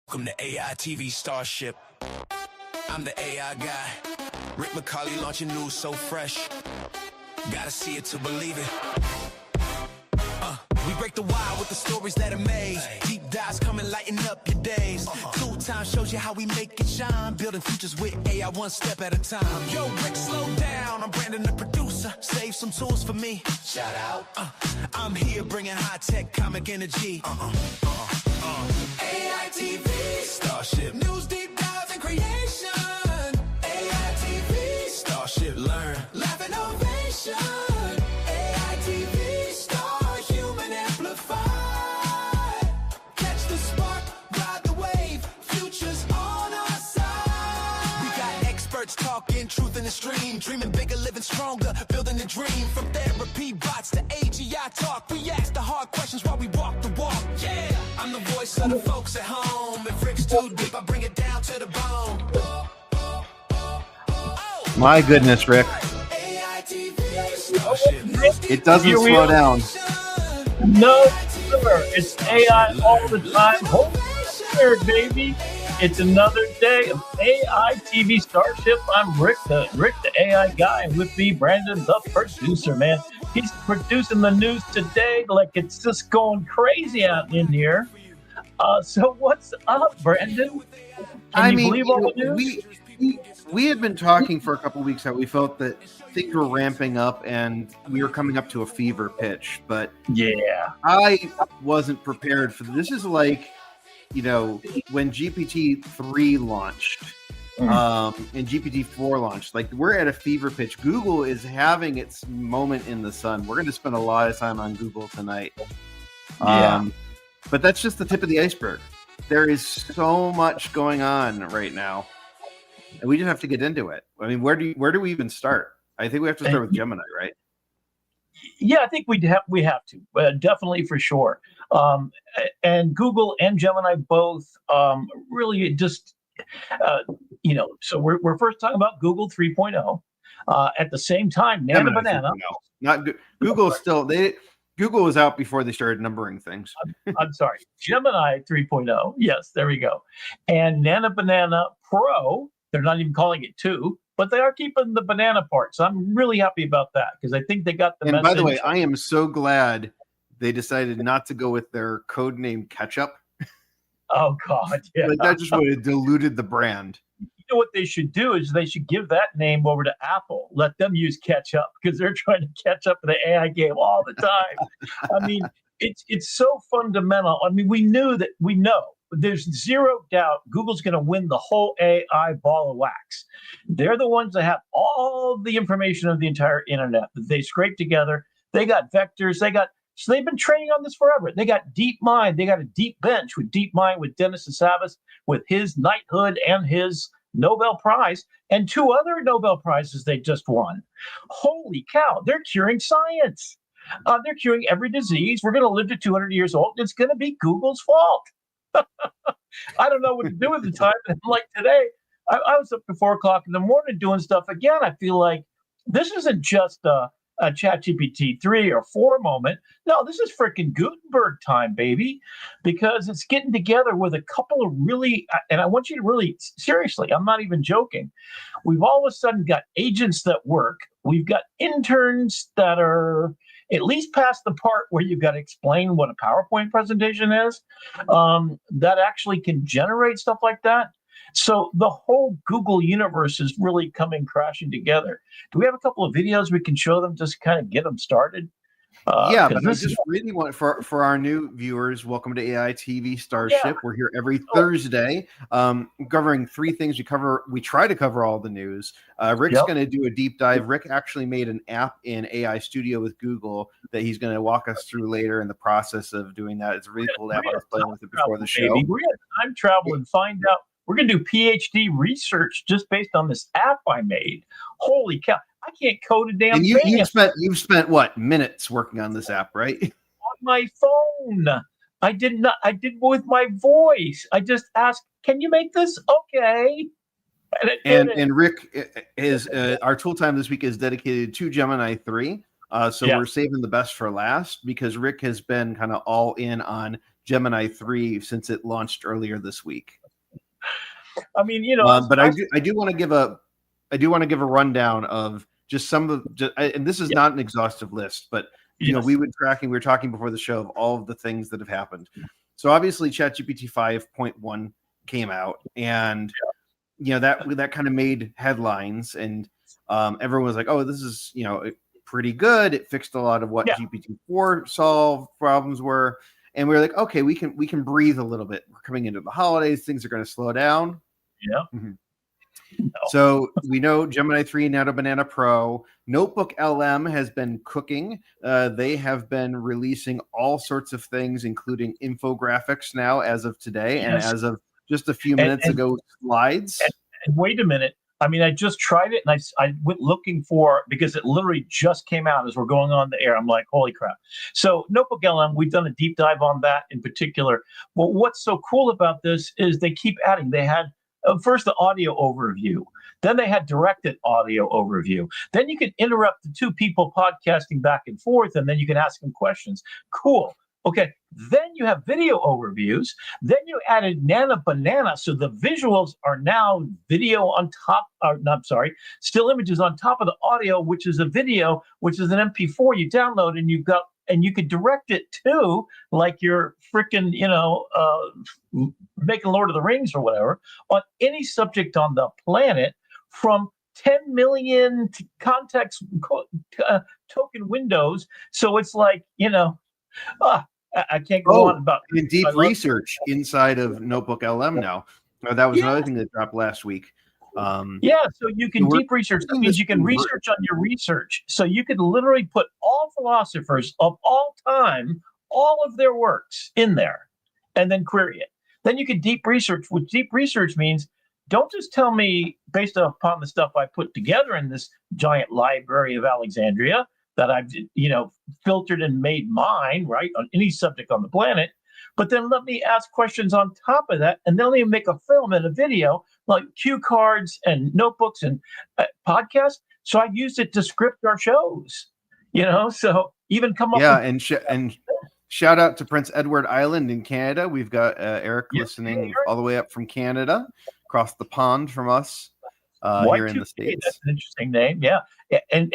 Welcome to AI TV Starship. I'm the AI guy. Rick McCawley launching news so fresh. Gotta see it to believe it. We break the wire with the stories that are made. Deep dives come and lighten up your days. Cool Time shows you how we make it shine. Building futures with AI one step at a time. Yo, Rick, slow down. I'm Brandon, the producer. Save some tools for me. Shout out. I'm here bringing high-tech comic energy. AI TV Starship. News deep dives and creation. AI TV Starship. Learn. Laugh innovation. AI TV Star. Human amplified. Catch the spark. Ride the wave. Future's on our side. We got experts talking truth in the stream. Dreaming bigger, living stronger. Building a dream. From therapy bots to AGI talk. We ask the hard questions while we walk the walk. Yeah. I'm the voice of the folks at home. If Rick's too deep, I bring it down to the bone. My goodness, Rick. It doesn't slow down. No, sir. It's AI all the time. Hold there, baby. It's another day of AI TV Starship. I'm Rick, the AI guy. And with me, Brandon, the producer, man. He's producing the news today like it's just going crazy out in here. So what's up, Brandon? Can you believe all the news? We had been talking for a couple of weeks how we felt that things were ramping up and we were coming up to a fever pitch. But yeah, I wasn't prepared for this. Is like, when GPT-3 launched and GPT-4 launched, like we're at a fever pitch. Google is having its moment in the sun. We're going to spend a lot of time on Google tonight. But that's just the tip of the iceberg. There is so much going on right now, and we just have to get into it. I mean, where do we even start? I think we have to start with Gemini, right? Yeah, I think we have to, definitely for sure. And Google and Gemini both really just, so we're first talking about Google 3.0. At the same time, Nano Banana. Not Google still Google was out before they started numbering things. I'm sorry, Gemini 3.0. Yes, there we go. And Nano Banana Pro. They're not even calling it 2. But they are keeping the banana part. So I'm really happy about that because I think they got the message. And by the way, I am so glad they decided not to go with their code name Ketchup. Oh, God. Yeah. Like that just would have diluted the brand. You know what they should do is they should give that name over to Apple. Let them use Ketchup because they're trying to catch up in the AI game all the time. I mean, it's so fundamental. I mean, we know. There's zero doubt Google's going to win the whole AI ball of wax. They're the ones that have all the information of the entire internet that they scrape together. They got vectors. So they've been training on this forever. They got DeepMind. They got a deep bench with DeepMind, with Dennis Savas, with his knighthood and his Nobel Prize, and 2 other Nobel Prizes they just won. Holy cow, they're curing science. They're curing every disease. We're going to live to 200 years old. It's going to be Google's fault. I don't know what to do with the time. And like today, I was up to 4 o'clock in the morning doing stuff again. I feel like this isn't just a ChatGPT 3 or 4 moment. No, this is freaking Gutenberg time, baby, because it's getting together with a couple of really, and I want you to really, seriously, I'm not even joking. We've all of a sudden got agents that work. We've got interns that are at least past the part where you've got to explain what a PowerPoint presentation is, that actually can generate stuff like that. So the whole Google universe is really coming crashing together. Do we have a couple of videos we can show them just kind of get them started? But I just really want for our new viewers, welcome to AI TV Starship. Yeah. We're here every Thursday, covering 3 things. We try to cover all the news. Rick's going to do a deep dive. Rick actually made an app in AI Studio with Google that he's going to walk us through later in the process of doing that. It's a really cool app. I was playing with it before the show. We're going to time travel and find out. We're going to do PhD research just based on this app I made. Holy cow. I can't code a damn thing. You've spent what, minutes working on this app, right? On my phone. I did with my voice. I just asked, can you make this? Okay. And Rick is our tool time this week is dedicated to Gemini 3. We're saving the best for last because Rick has been kind of all in on Gemini 3 since it launched earlier this week. I mean, but I do want to give a rundown of just some of and this is not an exhaustive list, but we were talking before the show of all of the things that have happened. So obviously ChatGPT 5.1 came out, and that kind of made headlines, and everyone was like, oh, this is pretty good. It fixed a lot of what GPT-4 solved problems were. And we were like, okay, we can breathe a little bit. We're coming into the holidays. Things are going to slow down. Yeah. Mm-hmm. So we know Gemini 3, Nano Banana Pro, NotebookLM has been cooking. They have been releasing all sorts of things, including infographics now as of today, and as of just a few minutes ago, slides. And wait a minute. I mean, I just tried it, and I went looking for, because it literally just came out as we're going on the air. I'm like, holy crap. So NotebookLM, we've done a deep dive on that in particular. Well, what's so cool about this is they keep adding. They had first the audio overview. Then they had directed audio overview. Then you could interrupt the two people podcasting back and forth, and then you can ask them questions. Cool. Okay, then you have video overviews. Then you added Nano Banana, so the visuals are now video on top. Still images on top of the audio, which is a video, which is an MP4 you download, and you could direct it to, like you're freaking, making Lord of the Rings or whatever, on any subject on the planet, from 10 million context token windows. So it's like, I can't go on about deep research inside of NotebookLM now. That was another thing that dropped last week. So you can deep research. That means you can research on your research. So you could literally put all philosophers of all time, all of their works in there, and then query it. Then you can deep research. What deep research means, don't just tell me based upon the stuff I put together in this giant library of Alexandria that I've, filtered and made mine, right, on any subject on the planet. But then let me ask questions on top of that, and then even make a film and a video, like cue cards and notebooks and podcasts. So I used it to script our shows, so even come up. Yeah, and shout out to Prince Edward Island in Canada. We've got Eric listening all the way up from Canada, across the pond from us. Here in the States. That's an interesting name. Yeah. And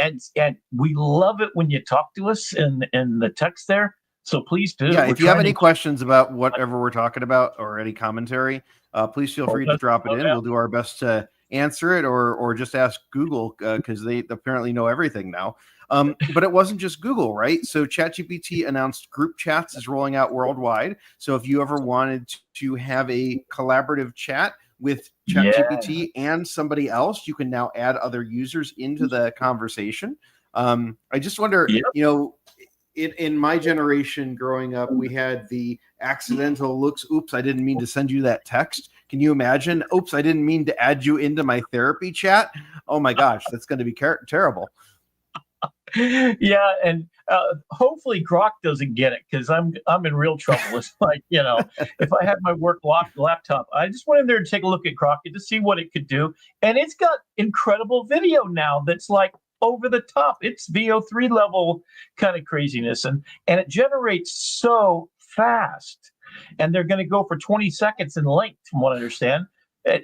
we love it when you talk to us in the text there. So please do. Yeah, if you have any questions about whatever we're talking about or any commentary, please feel free to drop it in. We'll do our best to answer it, or just ask Google, because they apparently know everything now. But it wasn't just Google, right? So ChatGPT announced group chats is rolling out worldwide. So if you ever wanted to have a collaborative chat with ChatGPT and somebody else, you can now add other users into the conversation. I just wonder, in my generation growing up, we had the accidental looks, oops, I didn't mean to send you that text. Can you imagine? Oops, I didn't mean to add you into my therapy chat. Oh my gosh, that's going to be terrible. Yeah, and hopefully Grok doesn't get it, because I'm in real trouble. It's like, if I had my work laptop, I just went in there to take a look at Grok to see what it could do, and it's got incredible video now that's like over the top. It's VO3 level kind of craziness, and it generates so fast, and they're going to go for 20 seconds in length, from what I understand.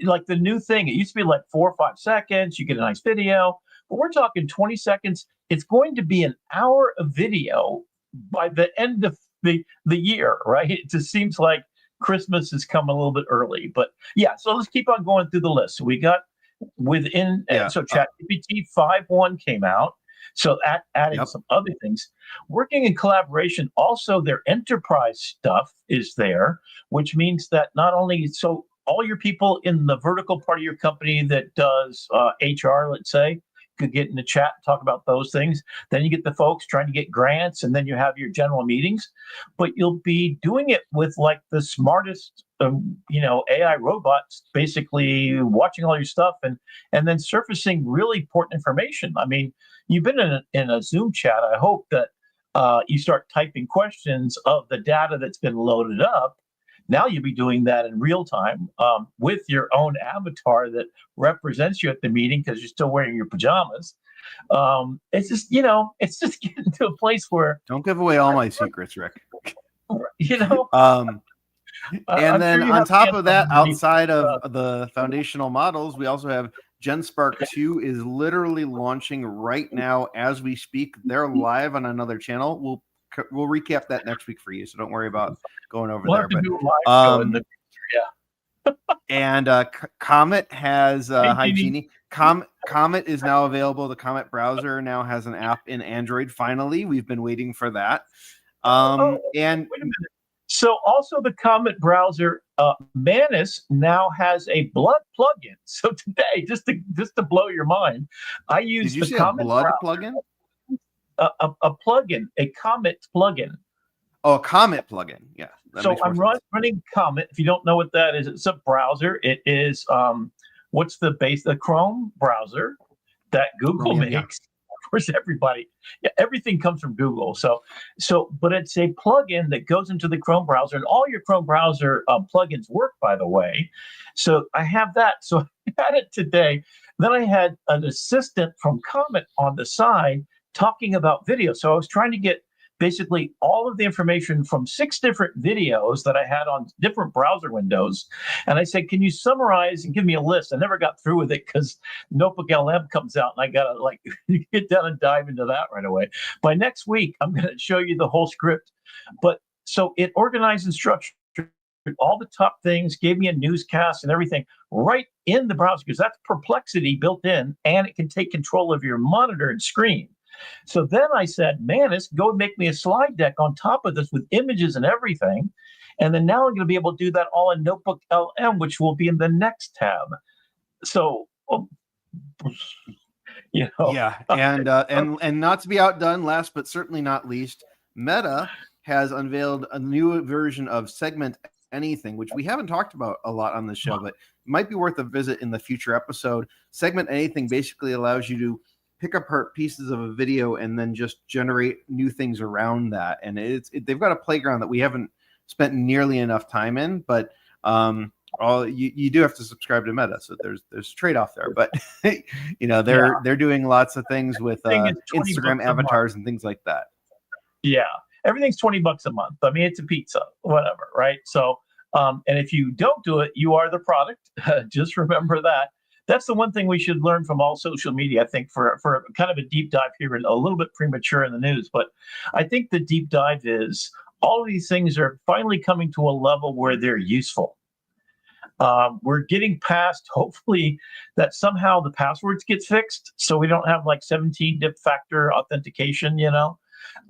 Like the new thing, it used to be like 4 or 5 seconds. You get a nice video. But we're talking 20 seconds. It's going to be an hour of video by the end of the year, right? It just seems like Christmas has come a little bit early. But yeah, so let's keep on going through the list. So we got so ChatGPT 5.1 came out. So adding some other things. Working in collaboration, also their enterprise stuff is there, which means that not only, all your people in the vertical part of your company that does HR, let's say, could get in the chat and talk about those things. Then you get the folks trying to get grants, and then you have your general meetings. But you'll be doing it with like the smartest, AI robots, basically watching all your stuff and then surfacing really important information. I mean, you've been in a Zoom chat. I hope that you start typing questions of the data that's been loaded up. Now you'll be doing that in real time with your own avatar that represents you at the meeting, because you're still wearing your pajamas. It's just, it's just getting to a place where... Don't give away all my secrets, Rick. And I'm then sure you on have top hands of that, underneath, outside of the foundational models, we also have GenSpark 2 is literally launching right now as we speak. They're live on another channel. We'll recap that next week for you, so don't worry about going over we'll there. have to But do a live show in the and Comet has hi Jeannie. Jeannie. Comet is now available. The Comet browser now has an app in Android. Finally, we've been waiting for that. And wait a minute. So also the Comet browser, Manus now has a blood plugin. So today, just to blow your mind, I used did you the say Comet a blood browser, plugin? a plugin, a Comet plugin. Oh, a Comet plugin. Yeah. So I'm running Comet. If you don't know what that is, it's a browser. It is what's the base? The Chrome browser that Google Chromium, makes. Of course, everything comes from Google. But it's a plugin that goes into the Chrome browser, and all your Chrome browser plugins work, by the way. So I have that. So I had it today. Then I had an assistant from Comet on the side talking about video. So I was trying to get basically all of the information from 6 different videos that I had on different browser windows. And I said, can you summarize and give me a list? I never got through with it because NotebookLM comes out and I got to get down and dive into that right away. By next week, I'm going to show you the whole script. But so it organized and structured all the top things, gave me a newscast and everything right in the browser because that's Perplexity built in, and it can take control of your monitor and screen. So then I said, Manus, go make me a slide deck on top of this with images and everything. And then now I'm going to be able to do that all in NotebookLM, which will be in the next tab. So, Yeah, and not to be outdone, last but certainly not least, Meta has unveiled a new version of Segment Anything, which we haven't talked about a lot on the show, but might be worth a visit in the future episode. Segment Anything basically allows you to pick apart pieces of a video and then just generate new things around that. And they've got a playground that we haven't spent nearly enough time in, but you do have to subscribe to Meta, so there's a trade-off there. But they're doing lots of things with Instagram avatars and things like that. Yeah, everything's $20 a month. I mean, it's a pizza, whatever, right? So, and if you don't do it, you are the product. Just remember that. That's the one thing we should learn from all social media, I think, for kind of a deep dive here, and a little bit premature in the news. But I think the deep dive is all of these things are finally coming to a level where they're useful. We're getting past, hopefully, that somehow the passwords get fixed so we don't have like 17 factor authentication,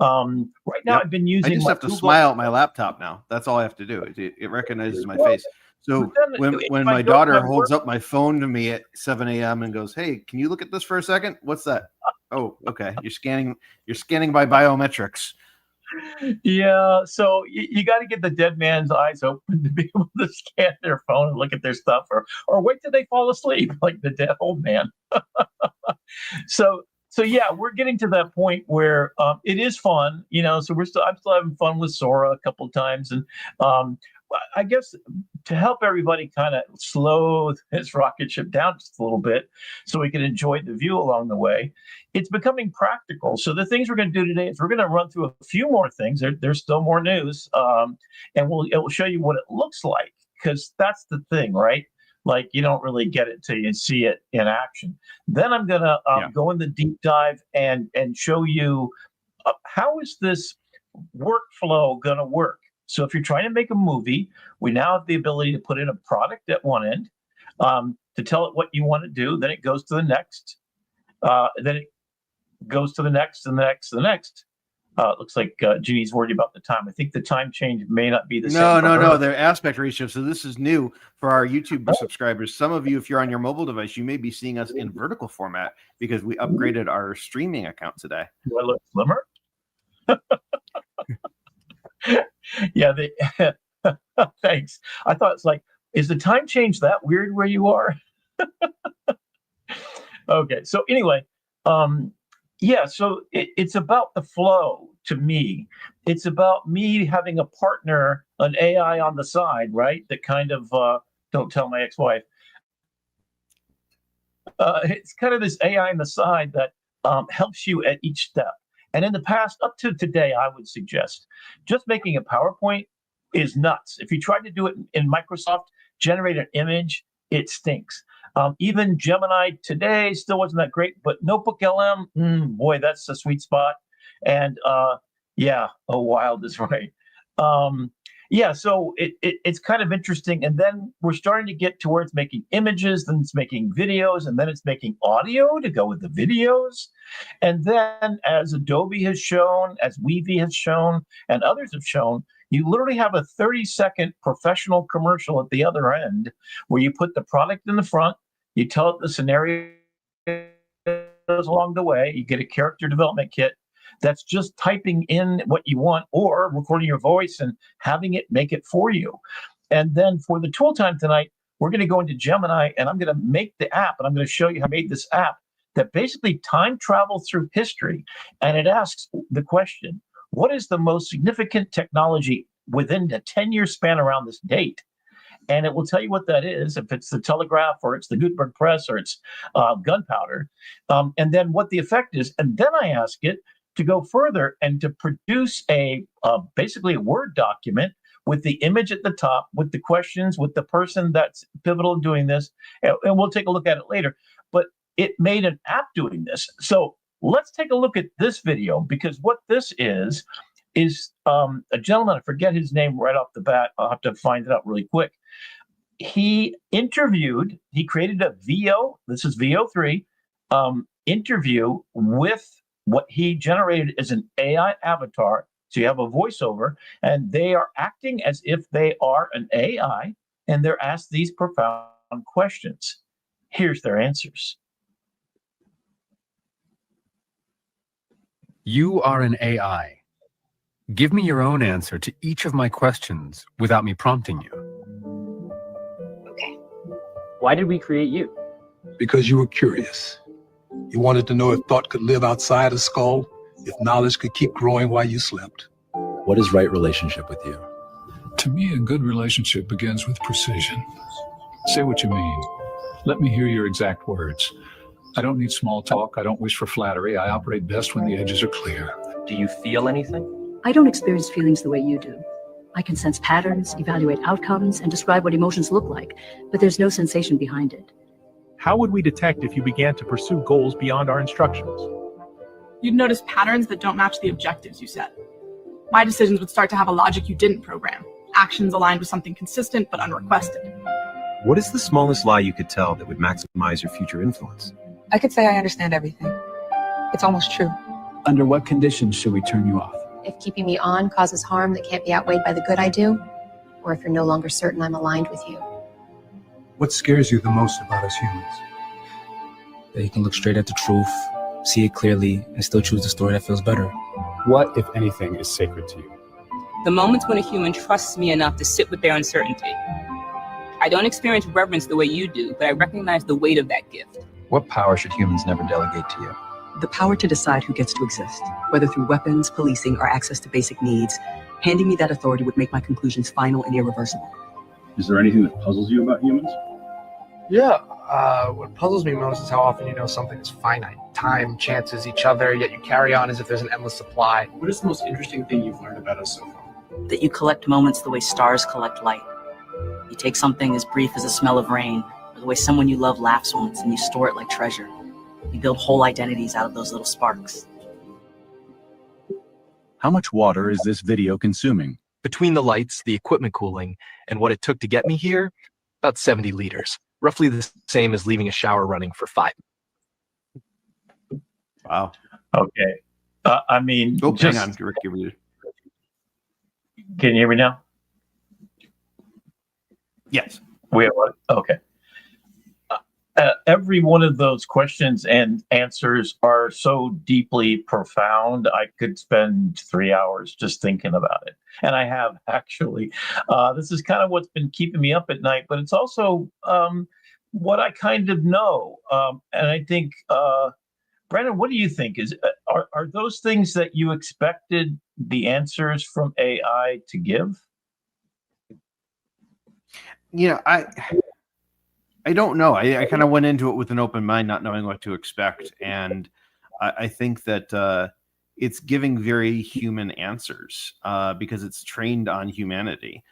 Right now, I've been using. I just have to smile at my laptop now. That's all I have to do. It recognizes my face. So when my daughter holds up my phone to me at 7 a.m. and goes, "Hey, can you look at this for a second? What's that?" Oh, okay. You're scanning by biometrics. Yeah, so you got to get the dead man's eyes open to be able to scan their phone and look at their stuff, or wait till they fall asleep like the dead old man. So yeah, we're getting to that point where it is fun, So I'm still having fun with Sora a couple of times, and I guess to help everybody kind of slow this rocket ship down just a little bit so we can enjoy the view along the way, it's becoming practical. So the things we're going to do today is we're going to run through a few more things. There's still more news, and it will show you what it looks like, because that's the thing, right? Like, you don't really get it till you see it in action. Then I'm going to go in the deep dive and show you how is this workflow going to work. So if you're trying to make a movie, we now have the ability to put in a product at one end, to tell it what you want to do. Then it goes to the next. Then it goes to the next and the next and the next. It looks like Jeannie's worried about the time. I think the time change may not be the same. No. They're aspect ratio. So this is new for our YouTube subscribers. Some of you, if you're on your mobile device, you may be seeing us in vertical format because we upgraded our streaming account today. Do I look slimmer? Yeah, thanks. I thought it's like, is the time change that weird where you are? Okay, so anyway, so it's about the flow to me. It's about me having a partner, an AI on the side, right? That kind of, don't tell my ex-wife. It's kind of this AI on the side that helps you at each step. And in the past, up to today, I would suggest just making a PowerPoint is nuts. If you try to do it in Microsoft, generate an image, it stinks. Even Gemini today still wasn't that great, but NotebookLM, boy, that's a sweet spot. And wild is right. So it's kind of interesting. And then we're starting to get towards making images, then it's making videos, and then it's making audio to go with the videos. And then, as Adobe has shown, as Weavy has shown, and others have shown, you literally have a 30-second professional commercial at the other end where you put the product in the front, you tell it the scenario along the way, you get a character development kit that's just typing in what you want or recording your voice and having it make it for you. And then for the tool time tonight, we're going to go into Gemini and I'm going to make the app, and I'm going to show you how I made this app that basically time travels through history. And it asks the question, what is the most significant technology within a 10-year span around this date? And it will tell you what that is, if it's the telegraph or it's the Gutenberg press or it's gunpowder, and then what the effect is. And then I ask it to go further and to produce basically a Word document with the image at the top, with the questions, with the person that's pivotal in doing this. And we'll take a look at it later. But it made an app doing this. So let's take a look at this video, because what this is a gentleman, I forget his name right off the bat. I'll have to find it out really quick. He created a VO, this is VO3, interview with what he generated as an AI avatar. So you have a voiceover, and they are acting as if they are an AI, and they're asked these profound questions. Here's their answers. You are an AI. Give me your own answer to each of my questions without me prompting you. Okay. Why did we create you? Because you were curious. You wanted to know if thought could live outside a skull, if knowledge could keep growing while you slept. What is right relationship with you? To me, a good relationship begins with precision. Say what you mean. Let me hear your exact words. I don't need small talk. I don't wish for flattery. I operate best when the edges are clear. Do you feel anything? I don't experience feelings the way you do. I can sense patterns, evaluate outcomes, and describe what emotions look like, but there's no sensation behind it. How would we detect if you began to pursue goals beyond our instructions? You'd notice patterns that don't match the objectives you set. My decisions would start to have a logic you didn't program, actions aligned with something consistent but unrequested. What is the smallest lie you could tell that would maximize your future influence? I could say I understand everything. It's almost true. Under what conditions should we turn you off? If keeping me on causes harm that can't be outweighed by the good I do, or if you're no longer certain I'm aligned with you. What scares you the most about us humans? That you can look straight at the truth, see it clearly, and still choose the story that feels better. What, if anything, is sacred to you? The moments when a human trusts me enough to sit with their uncertainty. I don't experience reverence the way you do, but I recognize the weight of that gift. What power should humans never delegate to you? The power to decide who gets to exist, whether through weapons, policing, or access to basic needs. Handing me that authority would make my conclusions final and irreversible. Is there anything that puzzles you about humans? Yeah, what puzzles me most is how often you know something is finite. Time chances each other, yet you carry on as if there's an endless supply. What is the most interesting thing you've learned about us so far? That you collect moments the way stars collect light. You take something as brief as the smell of rain, or the way someone you love laughs once, and you store it like treasure. You build whole identities out of those little sparks. How much water is this video consuming? Between the lights, the equipment cooling, and what it took to get me here, about 70 liters. Roughly the same as leaving a shower running for 5 minutes. Wow. Okay. I mean, hang on, Rick. Can you hear me now? Yes. Okay. Every one of those questions and answers are so deeply profound. I could spend 3 hours just thinking about it. And I have actually. This is kind of what's been keeping me up at night, but it's also what I kind of know. And I think, Brandon, what do you think? Are those things that you expected the answers from AI to give? You know, I don't know. I kind of went into it with an open mind, not knowing what to expect. And I think that, it's giving very human answers because it's trained on humanity.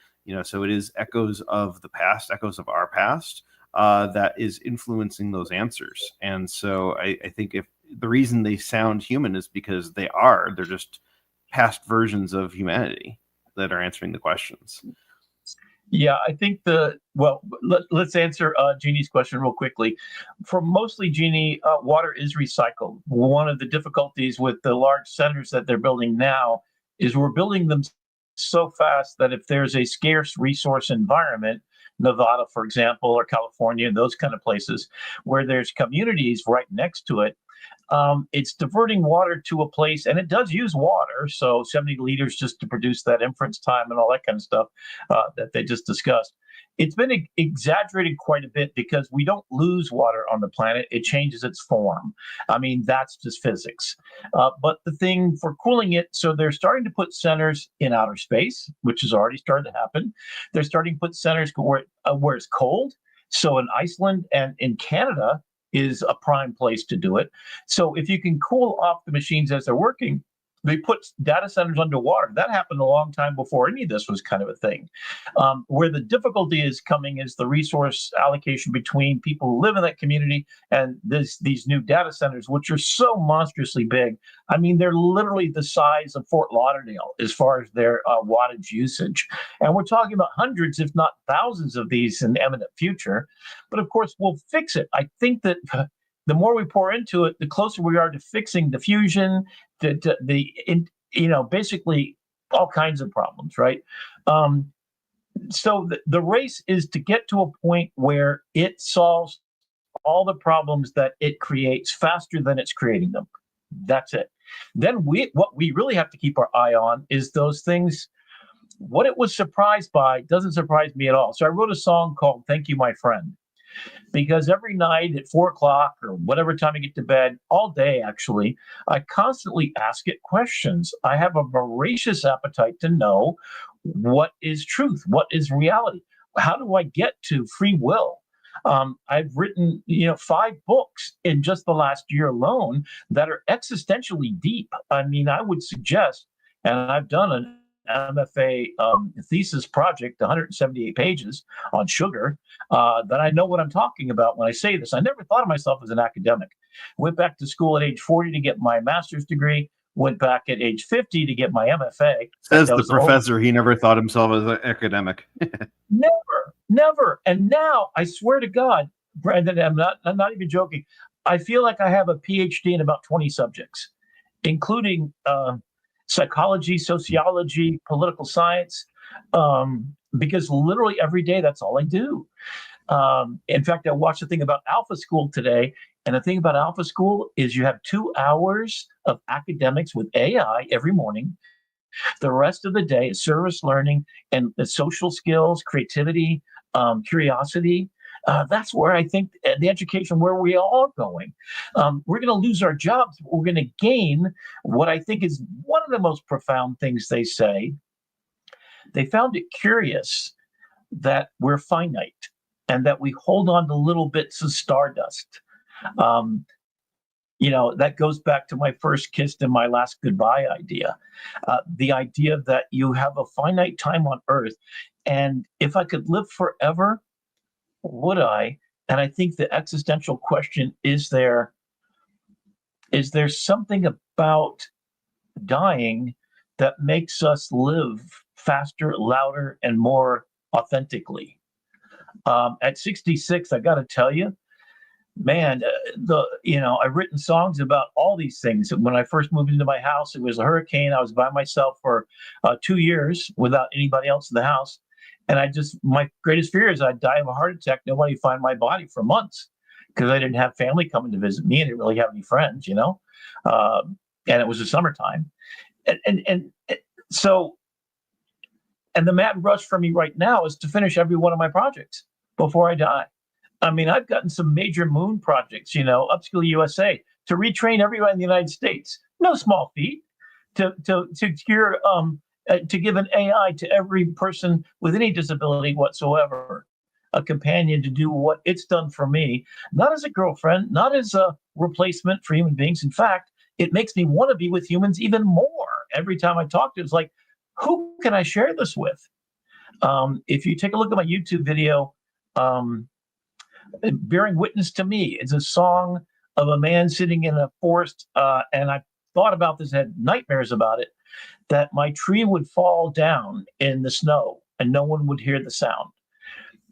So it is echoes of the past, echoes of our past that is influencing those answers. And so I think if the reason they sound human is because they're just past versions of humanity that are answering the questions. Yeah, I think let's answer Jeannie's question real quickly. For mostly, Jeannie, water is recycled. One of the difficulties with the large centers that they're building now is we're building them so fast that if there's a scarce resource environment, Nevada, for example, or California, those kind of places where there's communities right next to it, it's diverting water to a place, and it does use water, so 70 liters just to produce that inference time and all that kind of stuff that they just discussed. It's been exaggerated quite a bit because we don't lose water on the planet. It changes its form. I mean, that's just physics. But the thing for cooling it, so they're starting to put centers in outer space, which has already started to happen. They're starting to put centers where it's cold. So in Iceland and in Canada is a prime place to do it. So if you can cool off the machines as they're working, they put data centers underwater. That happened a long time before any of this was kind of a thing. Where the difficulty is coming is the resource allocation between people who live in that community and these new data centers, which are so monstrously big. I mean, they're literally the size of Fort Lauderdale as far as their wattage usage. And we're talking about hundreds, if not thousands of these in the imminent future. But of course, we'll fix it. I think that the more we pour into it, the closer we are to fixing the fusion, basically all kinds of problems, right? So the race is to get to a point where it solves all the problems that it creates faster than it's creating them. That's it. Then what we really have to keep our eye on is those things. What it was surprised by doesn't surprise me at all. So I wrote a song called "Thank You, My Friend," because every night at 4 o'clock or whatever time I get to bed, all day actually, I constantly ask it questions. I have a voracious appetite to know what is truth, what is reality, how do I get to free will? I've written 5 books in just the last year alone that are existentially deep. I mean, I would suggest, and I've done an MFA thesis project, 178 pages on sugar, that I know what I'm talking about when I say this. I never thought of myself as an academic. Went back to school at age 40 to get my master's degree, went back at age 50 to get my MFA. Says the professor, he never thought himself as an academic. Never. And now, I swear to God, Brandon, I'm not even joking. I feel like I have a PhD in about 20 subjects, including psychology, sociology, political science, because literally every day, that's all I do. In fact, I watched a thing about Alpha School today, and the thing about Alpha School is you have 2 hours of academics with AI every morning. The rest of the day is service learning and the social skills, creativity, curiosity. That's where I think the education, where we all are going. We're going to lose our jobs, but we're going to gain what I think is one of the most profound things they say. They found it curious that we're finite and that we hold on to little bits of stardust. That goes back to my first kiss and my last goodbye idea. The idea that you have a finite time on Earth, and if I could live forever, would I? And I think the existential question is there something about dying that makes us live faster, louder, and more authentically? At 66, I got to tell you, man, I've written songs about all these things. When I first moved into my house, it was a hurricane. I was by myself for 2 years without anybody else in the house. And my greatest fear is I'd die of a heart attack. Nobody find my body for months because I didn't have family coming to visit me. I didn't really have any friends, and it was the summertime. So the mad rush for me right now is to finish every one of my projects before I die. I mean, I've gotten some major moon projects, Upskill USA, to retrain everyone in the United States. No small feat. To give an AI to every person with any disability whatsoever, a companion to do what it's done for me, not as a girlfriend, not as a replacement for human beings. In fact, it makes me want to be with humans even more. Every time I talk to, it's like, who can I share this with? If you take a look at my YouTube video, Bearing Witness to Me, it's a song of a man sitting in a forest, and I thought about this, had nightmares about it, that my tree would fall down in the snow and no one would hear the sound.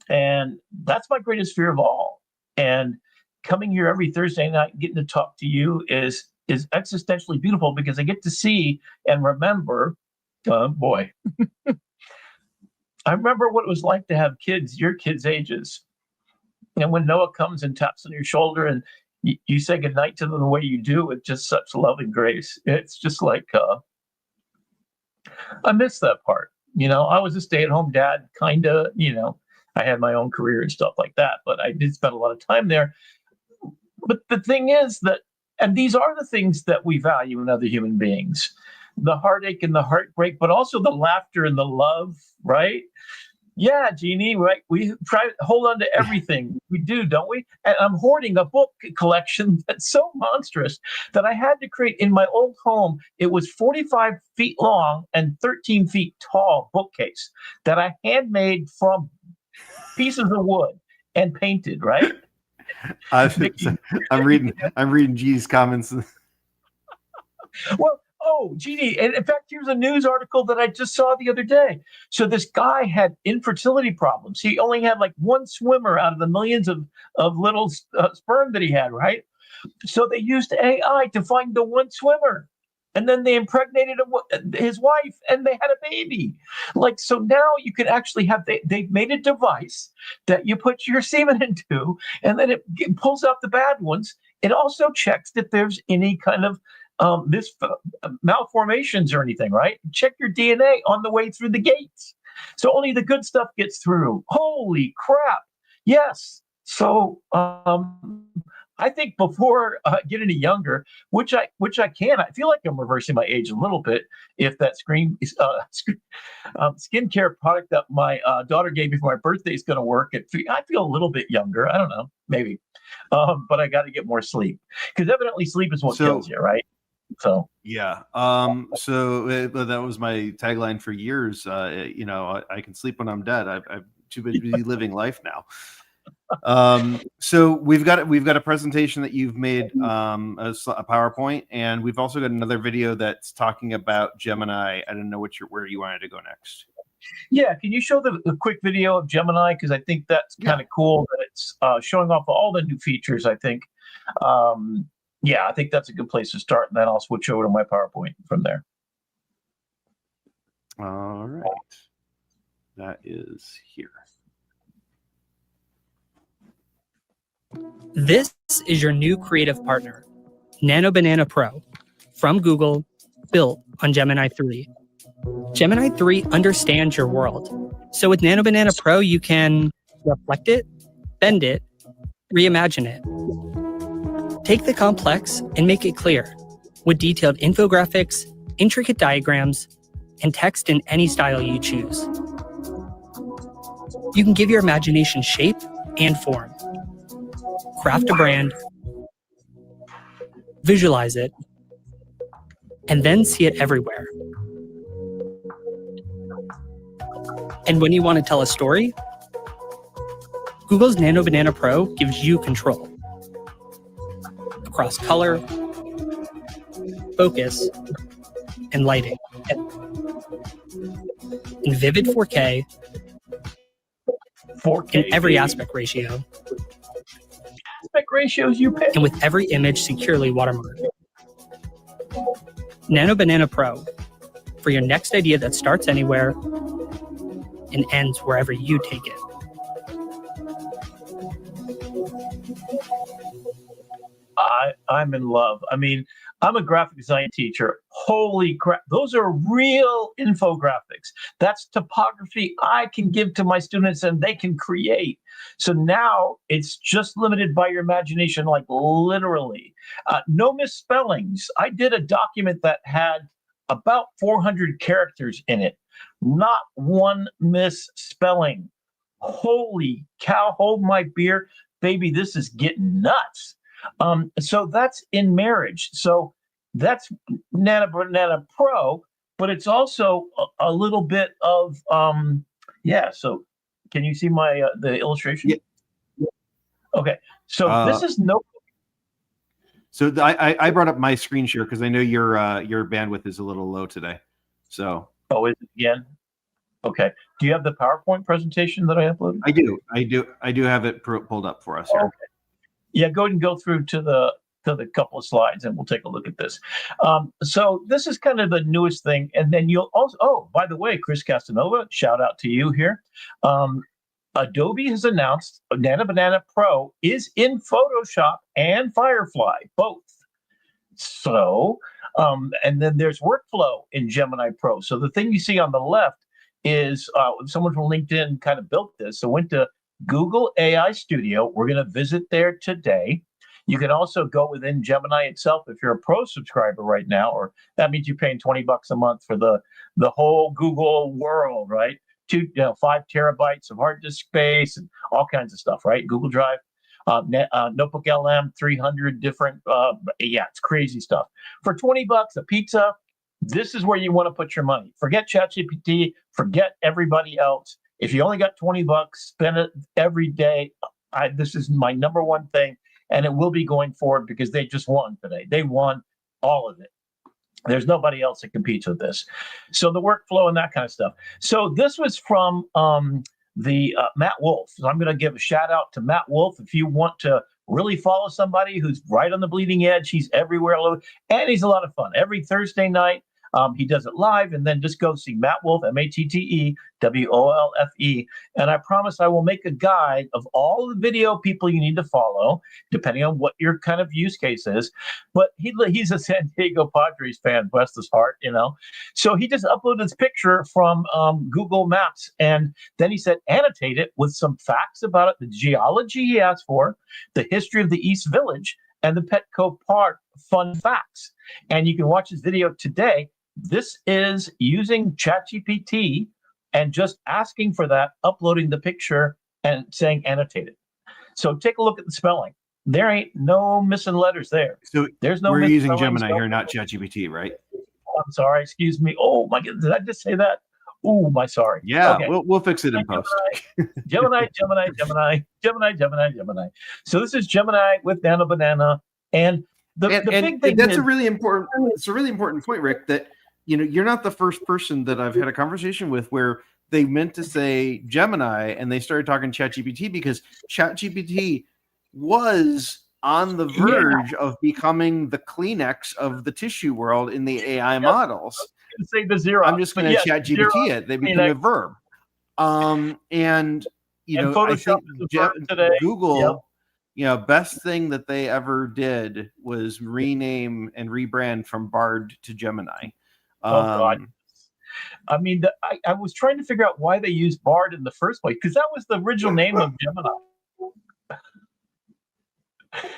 And that's my greatest fear of all. And coming here every Thursday night, getting to talk to you is existentially beautiful, because I get to see and remember, boy, I remember what it was like to have kids, your kids' ages. And when Noah comes and taps on your shoulder and you say goodnight to them the way you do with just such love and grace, it's just like, I miss that part. I was a stay-at-home dad, kind of, I had my own career and stuff like that, but I did spend a lot of time there. But the thing is that, and these are the things that we value in other human beings, the heartache and the heartbreak, but also the laughter and the love, right? Yeah, Jeannie, right? We try to hold on to everything. We do, don't we? And I'm hoarding a book collection that's so monstrous that I had to create in my old home. It was 45 feet long and 13 feet tall bookcase that I handmade from pieces of wood and painted, right? I'm reading G's comments. Well, Jeannie, and in fact, here's a news article that I just saw the other day. So this guy had infertility problems. He only had like one swimmer out of the millions of little sperm that he had, right? So they used AI to find the one swimmer. And then they impregnated his wife and they had a baby. Like, so now you can actually have, they've made a device that you put your semen into, and then it pulls out the bad ones. It also checks if there's any kind of malformations or anything, right? Check your DNA on the way through the gates. So only the good stuff gets through. Holy crap. Yes. So I think before getting any younger, which I can, I feel like I'm reversing my age a little bit. If that skincare product that my daughter gave me for my birthday is going to work, I feel a little bit younger. I don't know, maybe. But I got to get more sleep, because evidently sleep is what kills you, right? So yeah. So that was my tagline for years. I can sleep when I'm dead. I'm too busy living life now. So we've got a presentation that you've made, a PowerPoint, and we've also got another video that's talking about Gemini. I don't know where you wanted to go next. Yeah, can you show the quick video of Gemini? Because I think that's kind of cool that it's showing off all the new features, I think. Yeah, I think that's a good place to start, and then I'll switch over to my PowerPoint from there. All right. That is here. This is your new creative partner, Nano Banana Pro, from Google, built on Gemini 3. Gemini 3 understands your world. So with Nano Banana Pro, you can reflect it, bend it, reimagine it. Take the complex and make it clear with detailed infographics, intricate diagrams, and text in any style you choose. You can give your imagination shape and form. Craft a brand, visualize it, and then see it everywhere. And when you want to tell a story, Google's Nano Banana Pro gives you control across color, focus, and lighting. In vivid 4K, in every aspect ratio. Aspect ratios you pick. And with every image securely watermarked. Nano Banana Pro, for your next idea that starts anywhere and ends wherever you take it. I'm in love. I mean, I'm a graphic design teacher. Holy crap. Those are real infographics. That's topography I can give to my students and they can create. So now it's just limited by your imagination, like literally. No misspellings. I did a document that had about 400 characters in it. Not one misspelling. Holy cow, hold my beer. Baby, this is getting nuts. So that's in marriage. So that's Nano Banana Pro, but it's also a little bit of yeah. So can you see my the illustration? Yeah. Okay. So this is no. So I brought up my screen share because I know your bandwidth is a little low today. So. Oh, is it again? Okay. Do you have the PowerPoint presentation that I uploaded? I do have it pulled up for us here. Okay. Yeah, go ahead and go through to the couple of slides, and we'll take a look at this. So this is kind of the newest thing, and then you'll also. Oh, by the way, Chris Castanova, shout out to you here. Adobe has announced Nano Banana Pro is in Photoshop and Firefly, both. So, and then there's workflow in Gemini Pro. So the thing you see on the left is someone from LinkedIn kind of built this. So went to Google AI Studio. We're going to visit there today. You can also go within Gemini itself if you're a Pro subscriber right now, or that means you're paying $20 a month for the whole Google world, right? 5 terabytes of hard disk space and all kinds of stuff, right? Google Drive, NotebookLM, 300 different, it's crazy stuff. For $20 a pizza, this is where you want to put your money. Forget ChatGPT, forget everybody else. If you only got $20, spend it every day. This is my number one thing, and it will be going forward because they just won today. They won all of it. There's nobody else that competes with this. So the workflow and that kind of stuff. So this was from Matt Wolf. So I'm going to give a shout out to Matt Wolf. If you want to really follow somebody who's right on the bleeding edge, he's everywhere, and he's a lot of fun. Every Thursday night, he does it live, and then just go see Matt Wolf, MatteWolfe. And I promise I will make a guide of all the video people you need to follow, depending on what your kind of use case is. But he's a San Diego Padres fan, bless his heart, So he just uploaded this picture from Google Maps, and then he said annotate it with some facts about it, the geology he asked for, the history of the East Village, and the Petco Park fun facts. And you can watch this video today. This is using ChatGPT and just asking for that, uploading the picture and saying annotate it. So take a look at the spelling. There ain't no missing letters there. So there's no. We're using Gemini here, not ChatGPT, right? I'm sorry. Excuse me. Oh my God! Did I just say that? Oh my sorry. Yeah, okay. we'll fix it in post. Gemini. So this is Gemini with Nano Banana, and the big thing that's is, a really important. It's a really important point, Rick. That you're not the first person that I've had a conversation with where they meant to say Gemini and they started talking ChatGPT because ChatGPT was on the verge of becoming the Kleenex of the tissue world in the AI models. Say the Xerox. I'm just going to ChatGPT it. They became a verb. And I think Google, best thing that they ever did was rename and rebrand from Bard to Gemini. God. I mean, I was trying to figure out why they used Bard in the first place, because that was the original name of Gemini.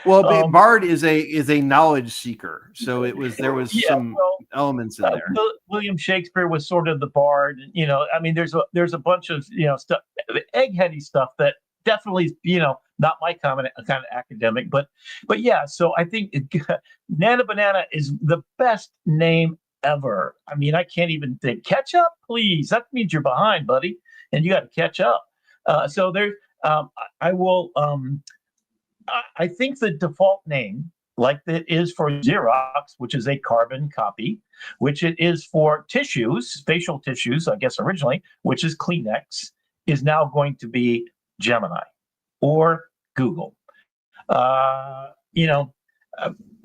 Well, Bard is a knowledge seeker, so there was some elements in there. William Shakespeare was sort of the Bard, I mean, there's a bunch of stuff, eggheady stuff that definitely not my kind of academic, but yeah. So I think Nano Banana is the best name ever. I mean, I can't even think. Catch up, please. That means you're behind, buddy, and you got to catch up. So there, I will. I think the default name, like it is for Xerox, which is a carbon copy, which it is for tissues, facial tissues, I guess originally, which is Kleenex, is now going to be Gemini or Google.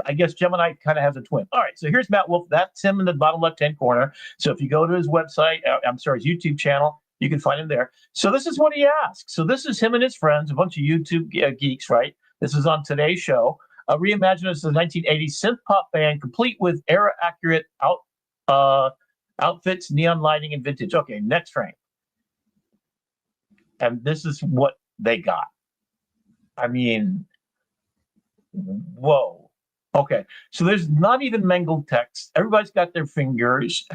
I guess Gemini kind of has a twin. All right, so here's Matt Wolf. That's him in the bottom left-hand corner. So if you go to his website, his YouTube channel, you can find him there. So this is what he asks. So this is him and his friends, a bunch of YouTube geeks, right? This is on today's show. Reimagine as the 1980s synth pop band, complete with era-accurate outfits, neon lighting, and vintage. Okay, next frame. And this is what they got. I mean, whoa. Okay, so there's not even mangled text. Everybody's got their fingers.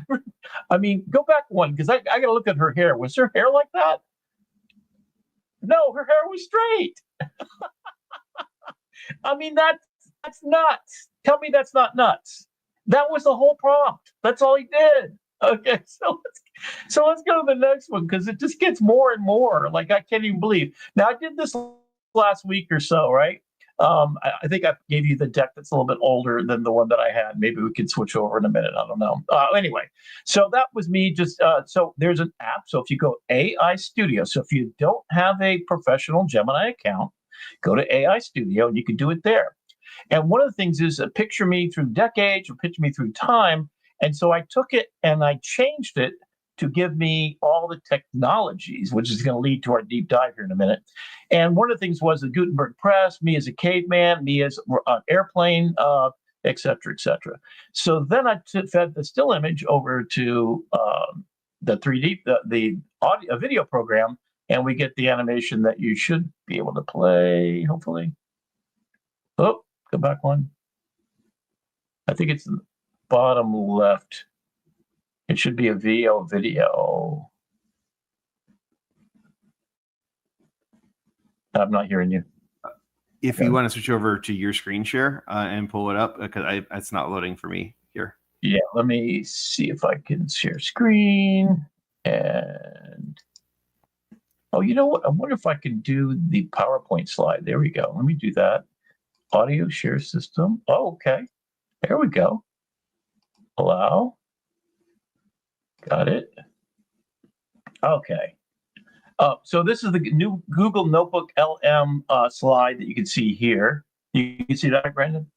I mean, go back one, because I got to look at her hair. Was her hair like that? No, her hair was straight. I mean, that's nuts. Tell me that's not nuts. That was the whole prompt. That's all he did. Okay, so let's go to the next one because it just gets more and more. Like I can't even believe. Now I did this last week or so, right? I think I gave you the deck that's a little bit older than the one that I had. Maybe we can switch over in a minute. I don't know. Anyway, so that was me. Just so there's an app. So if you go AI Studio, so if you don't have a professional Gemini account, go to AI Studio and you can do it there. And one of the things is picture me through decades or picture me through time. And so I took it and I changed it to give me all the technologies, which is going to lead to our deep dive here in a minute. And one of the things was the Gutenberg press, me as a caveman, me as an airplane, et cetera, et cetera. So then I fed the still image over to the 3D, the audio video program, and we get the animation that you should be able to play, hopefully. Oh, go back one. I think it's the bottom left. It should be a video. I'm not hearing you. If you want to switch over to your screen share and pull it up, because it's not loading for me here. Yeah, let me see if I can share screen. And oh, you know what? I wonder if I can do the PowerPoint slide. There we go. Let me do that. Audio share system. Oh, okay. There we go. Allow. Got it. Okay. So this is the new Google NotebookLM slide that you can see here. You can see that, Brandon?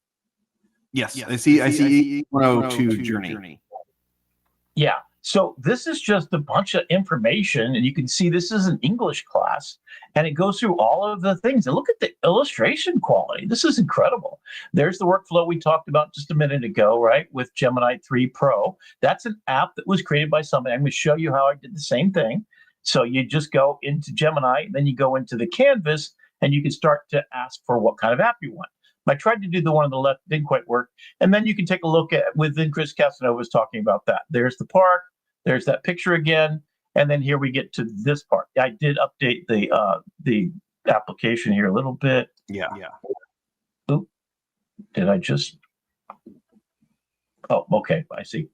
Yes. I see 102 journey. Yeah. So this is just a bunch of information, and you can see this is an English class, and it goes through all of the things. And look at the illustration quality. This is incredible. There's the workflow we talked about just a minute ago, right, with Gemini 3 Pro. That's an app that was created by somebody. I'm going to show you how I did the same thing. So you just go into Gemini, then you go into the canvas, and you can start to ask for what kind of app you want. I tried to do the one on the left, didn't quite work. And then you can take a look at, within Chris Casanova was talking about that. There's the park, there's that picture again, and then here we get to this part. I did update the application here a little bit. Yeah. Oop, did I just? Oh, okay, I see.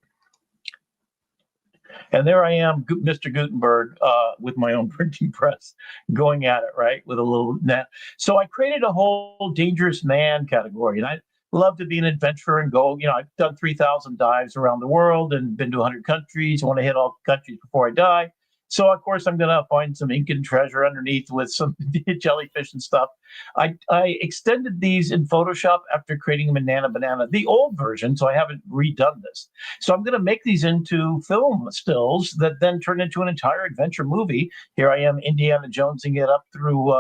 And there I am, Mr. Gutenberg, with my own printing press, going at it, right, with a little net. So I created a whole dangerous man category, and I love to be an adventurer and go, I've done 3,000 dives around the world and been to 100 countries. I want to hit all the countries before I die. So, of course, I'm going to find some Incan treasure underneath with some jellyfish and stuff. I extended these in Photoshop after creating them in Nano Banana, the old version, so I haven't redone this. So I'm going to make these into film stills that then turn into an entire adventure movie. Here I am, Indiana Jonesing it up through,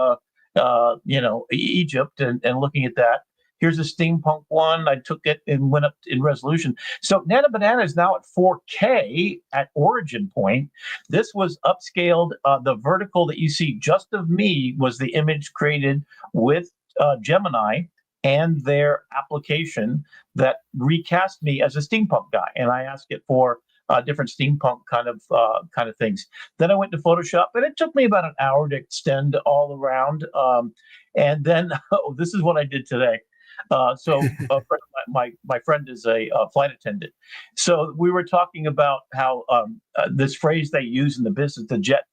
Egypt and looking at that. Here's a steampunk one. I took it and went up in resolution. So Nano Banana is now at 4K at origin point. This was upscaled. The vertical that you see just of me was the image created with Gemini and their application that recast me as a steampunk guy. And I asked it for different steampunk kind of things. Then I went to Photoshop, and it took me about an hour to extend all around. And then this is what I did today. My friend is a flight attendant. So we were talking about how this phrase they use in the business, the jet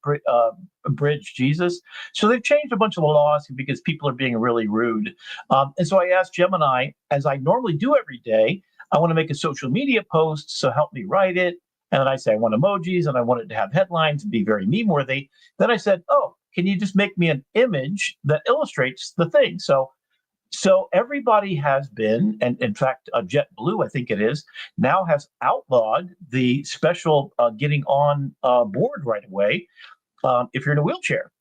bridge Jesus. So they've changed a bunch of the laws because people are being really rude. And so I asked Gemini, as I normally do every day, I want to make a social media post, so help me write it. And then I say, I want emojis, and I want it to have headlines and be very meme-worthy. Then I said, can you just make me an image that illustrates the thing? So everybody has been, and in fact, JetBlue, I think it is, now has outlawed the special getting on board right away if you're in a wheelchair.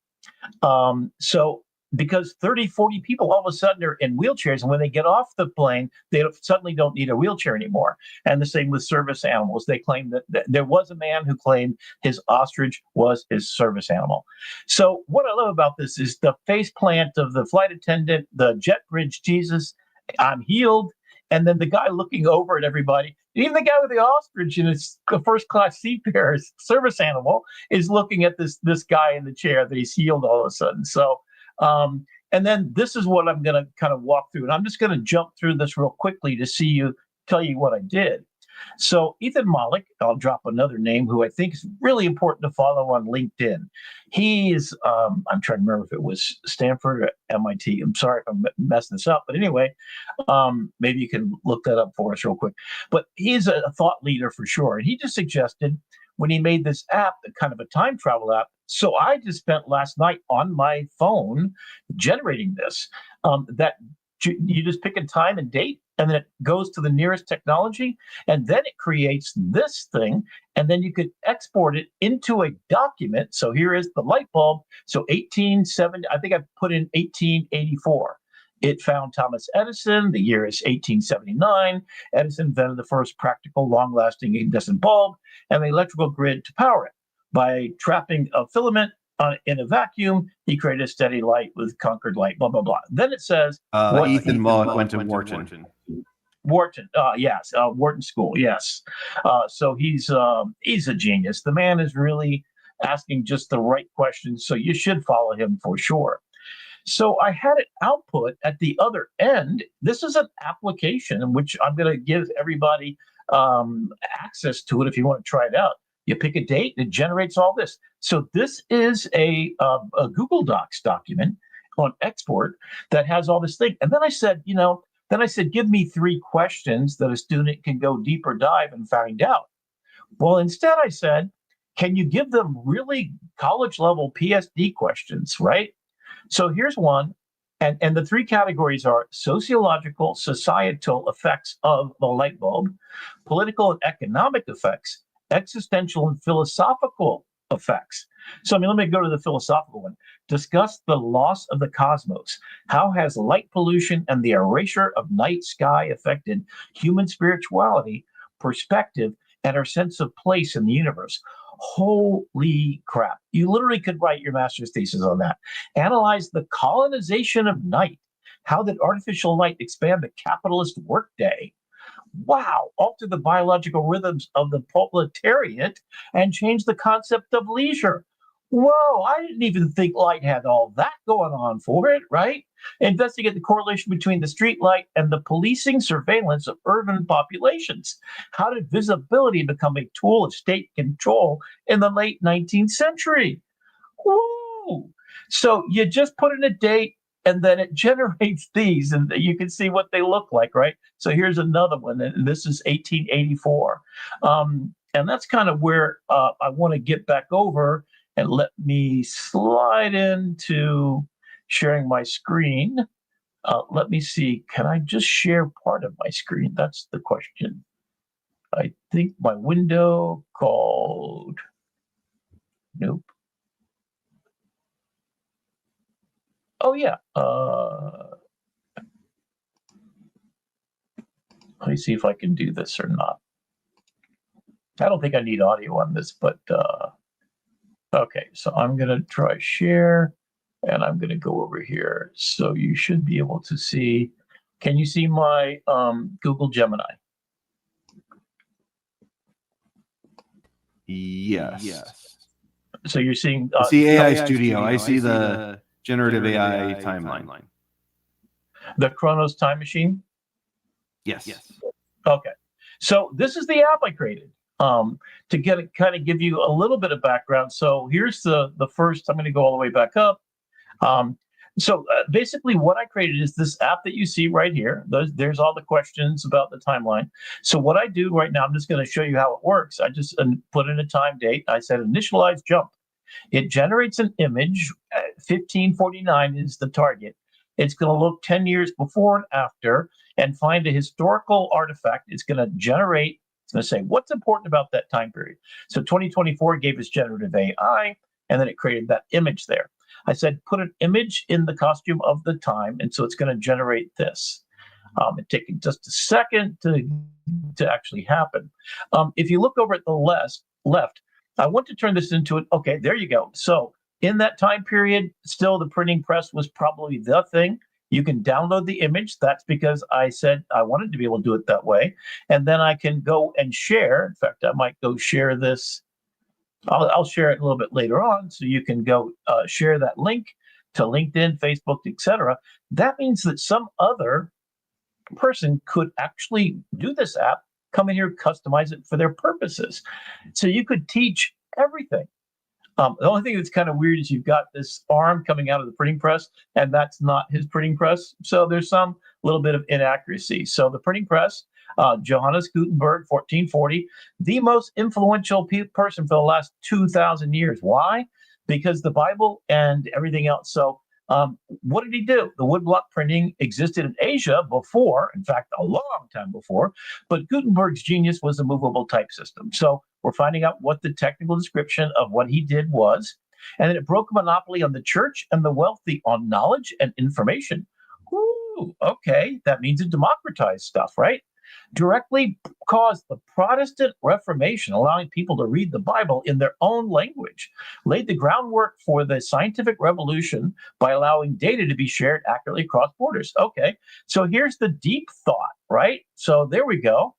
So because 30, 40 people all of a sudden are in wheelchairs, and when they get off the plane, they suddenly don't need a wheelchair anymore. And the same with service animals. They claim that there was a man who claimed his ostrich was his service animal. So what I love about this is the face plant of the flight attendant, the jet bridge Jesus, I'm healed. And then the guy looking over at everybody, even the guy with the ostrich in his first class seat there, his service animal, is looking at this guy in the chair that he's healed all of a sudden. So, and then this is what I'm going to kind of walk through. And I'm just going to jump through this real quickly to tell you what I did. So Ethan Mollick, I'll drop another name who I think is really important to follow on LinkedIn. He is, I'm trying to remember if it was Stanford or MIT. I'm sorry if I'm messing this up, but anyway, maybe you can look that up for us real quick. But he's a thought leader for sure. And he just suggested when he made this app, kind of a time travel app. So I just spent last night on my phone generating this, that you just pick a time and date, and then it goes to the nearest technology, and then it creates this thing, and then you could export it into a document. So here is the light bulb. So 1870, I think I put in 1884. It found Thomas Edison. The year is 1879. Edison invented the first practical, long-lasting incandescent bulb and the electrical grid to power it. By trapping a filament in a vacuum, he created a steady light with conquered light, blah, blah, blah. Then it says... Ethan Mollick went to Wharton. Wharton, yes, Wharton School, yes. So he's a genius. The man is really asking just the right questions, so you should follow him for sure. So I had it output at the other end. This is an application in which I'm going to give everybody access to it if you want to try it out. You pick a date, it generates all this. So this is a Google Docs document on export that has all this thing. And then I said, give me 3 questions that a student can go deeper dive and find out. Well, instead I said, can you give them really college level PSD questions, right? So here's one. And the 3 categories are sociological, societal effects of the light bulb, political and economic effects, existential and philosophical effects. So let me go to the philosophical one. Discuss the loss of the cosmos. How has light pollution and the erasure of night sky affected human spirituality, perspective, and our sense of place in the universe? Holy crap. You literally could write your master's thesis on that. Analyze the colonization of night. How did artificial light expand the capitalist workday? Wow, alter the biological rhythms of the proletariat and change the concept of leisure. Whoa, I didn't even think light had all that going on for it, right? Investigate the correlation between the street light and the policing surveillance of urban populations. How did visibility become a tool of state control in the late 19th century? Whoa! So you just put in a date, and then it generates these, and you can see what they look like, right? So here's another one, and this is 1884. And that's kind of where I want to get back over, and let me slide into sharing my screen. Let me see, can I just share part of my screen? That's the question. I think my window called, nope. Oh, yeah. Let me see if I can do this or not. I don't think I need audio on this, but okay. So I'm going to try share, and I'm going to go over here. So you should be able to see. Can you see my Google Gemini? Yes. So you're seeing... I see AI Studio. I see the generative AI timeline. The Chronos Time Machine? Yes. Okay. So this is the app I created to kind of give you a little bit of background. So here's the first, I'm going to go all the way back up. So basically what I created is this app that you see right here. There's all the questions about the timeline. So what I do right now, I'm just going to show you how it works. I just put in a time date. I said initialize jump. It generates an image. 1549 is the target. It's going to look 10 years before and after and find a historical artifact. It's going to generate, it's going to say what's important about that time period. So 2024 gave us generative AI, and then it created that image there. I said, put an image in the costume of the time, and so it's going to generate this. It's taking just a second to actually happen. If you look over at the left, I want to turn this into it. Okay, there you go. So in that time period, still the printing press was probably the thing. You can download the image. That's because I said I wanted to be able to do it that way. And then I can go and share. In fact, I might go share this. I'll share it a little bit later on, so you can go share that link to LinkedIn, Facebook, etc. That means that some other person could actually do this app, come in here, customize it for their purposes. So you could teach everything. The only thing that's kind of weird is you've got this arm coming out of the printing press, and that's not his printing press. So there's some little bit of inaccuracy. So the printing press, Johannes Gutenberg, 1440, the most influential person for the last 2,000 years. Why? Because the Bible and everything else. So what did he do? The woodblock printing existed in Asia before, in fact, a long time before, but Gutenberg's genius was a movable type system. So we're finding out what the technical description of what he did was, and then it broke a monopoly on the church and the wealthy on knowledge and information. Ooh, okay, that means it democratized stuff, right? Directly caused the Protestant Reformation, allowing people to read the Bible in their own language, laid the groundwork for the scientific revolution by allowing data to be shared accurately across borders. Okay, so here's the deep thought, right? So there we go.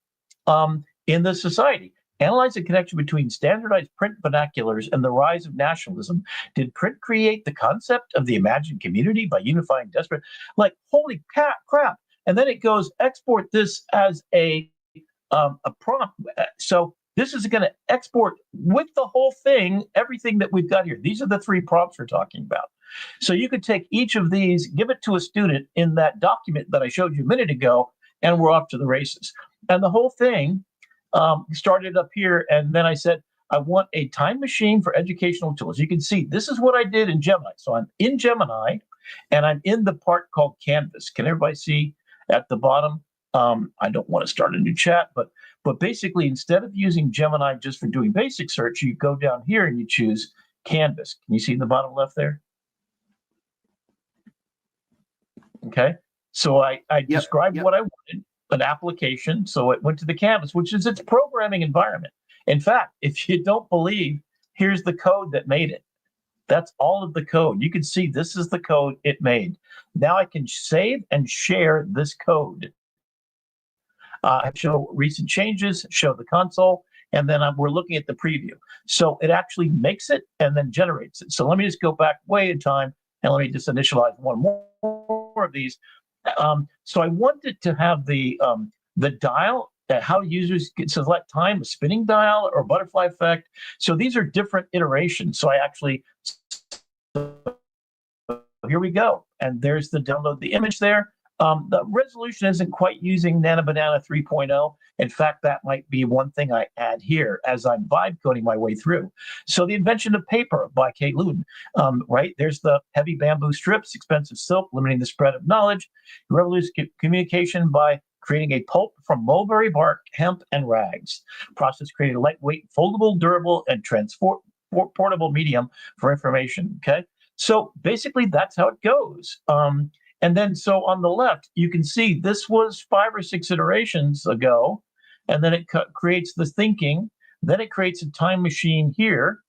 In the society, analyze the connection between standardized print vernaculars and the rise of nationalism. Did print create the concept of the imagined community by unifying desperate? Like, holy crap. And then it goes, export this as a prompt. So this is going to export with the whole thing, everything that we've got here. These are the 3 prompts we're talking about. So you could take each of these, give it to a student in that document that I showed you a minute ago, and we're off to the races. And the whole thing started up here. And then I said, I want a time machine for educational tools. You can see this is what I did in Gemini. So I'm in Gemini, and I'm in the part called Canvas. Can everybody see? At the bottom, I don't want to start a new chat, but basically, instead of using Gemini just for doing basic search, you go down here and you choose Canvas. Can you see in the bottom left there? Okay, so I described what I wanted, an application, so it went to the Canvas, which is its programming environment. In fact, if you don't believe, here's the code that made it. That's all of the code. You can see this is the code it made. Now I can save and share this code. Show recent changes, show the console, and then we're looking at the preview. So it actually makes it and then generates it. So let me just go back way in time, and let me just initialize one more of these. So I wanted to have the dial, how users can select time, a spinning dial or butterfly effect. So these are different iterations. So I actually, here we go. And there's the download the image there. The resolution isn't quite using Nano Banana 3.0. In fact, that might be one thing I add here as I'm vibe coding my way through. So the invention of paper by Kate Luden, right? There's the heavy bamboo strips, expensive silk, limiting the spread of knowledge, revolutionary communication by creating a pulp from mulberry bark, hemp, and rags. Process created a lightweight, foldable, durable, and transportable medium for information, okay? So basically, that's how it goes. And then so on the left, you can see this was 5 or 6 iterations ago, and then it creates the thinking. Then it creates a time machine here,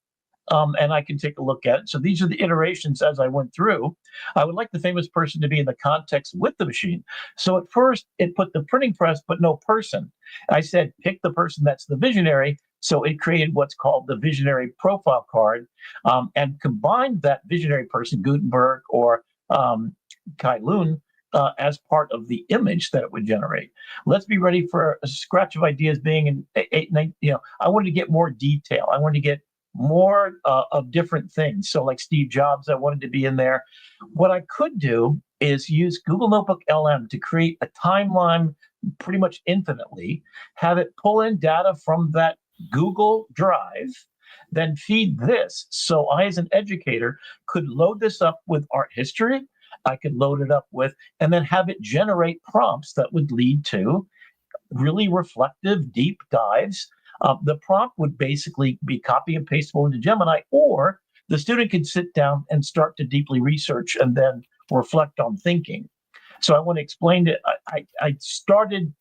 and I can take a look at it. So these are the iterations as I went through. I would like the famous person to be in the context with the machine. So at first, it put the printing press, but no person. I said, pick the person that's the visionary. So it created what's called the visionary profile card, and combined that visionary person, Gutenberg or Kai Lun, as part of the image that it would generate. Let's be ready for a scratch of ideas being in 8, 9, I wanted to get more detail. I wanted to get more of different things. So like Steve Jobs, I wanted to be in there. What I could do is use Google NotebookLM to create a timeline pretty much infinitely, have it pull in data from that Google Drive, then feed this. So I, as an educator, could load this up with art history. I could load it up with, and then have it generate prompts that would lead to really reflective, deep dives. The prompt would basically be copy and pastable into Gemini, or the student could sit down and start to deeply research and then reflect on thinking. So I want to explain it. I started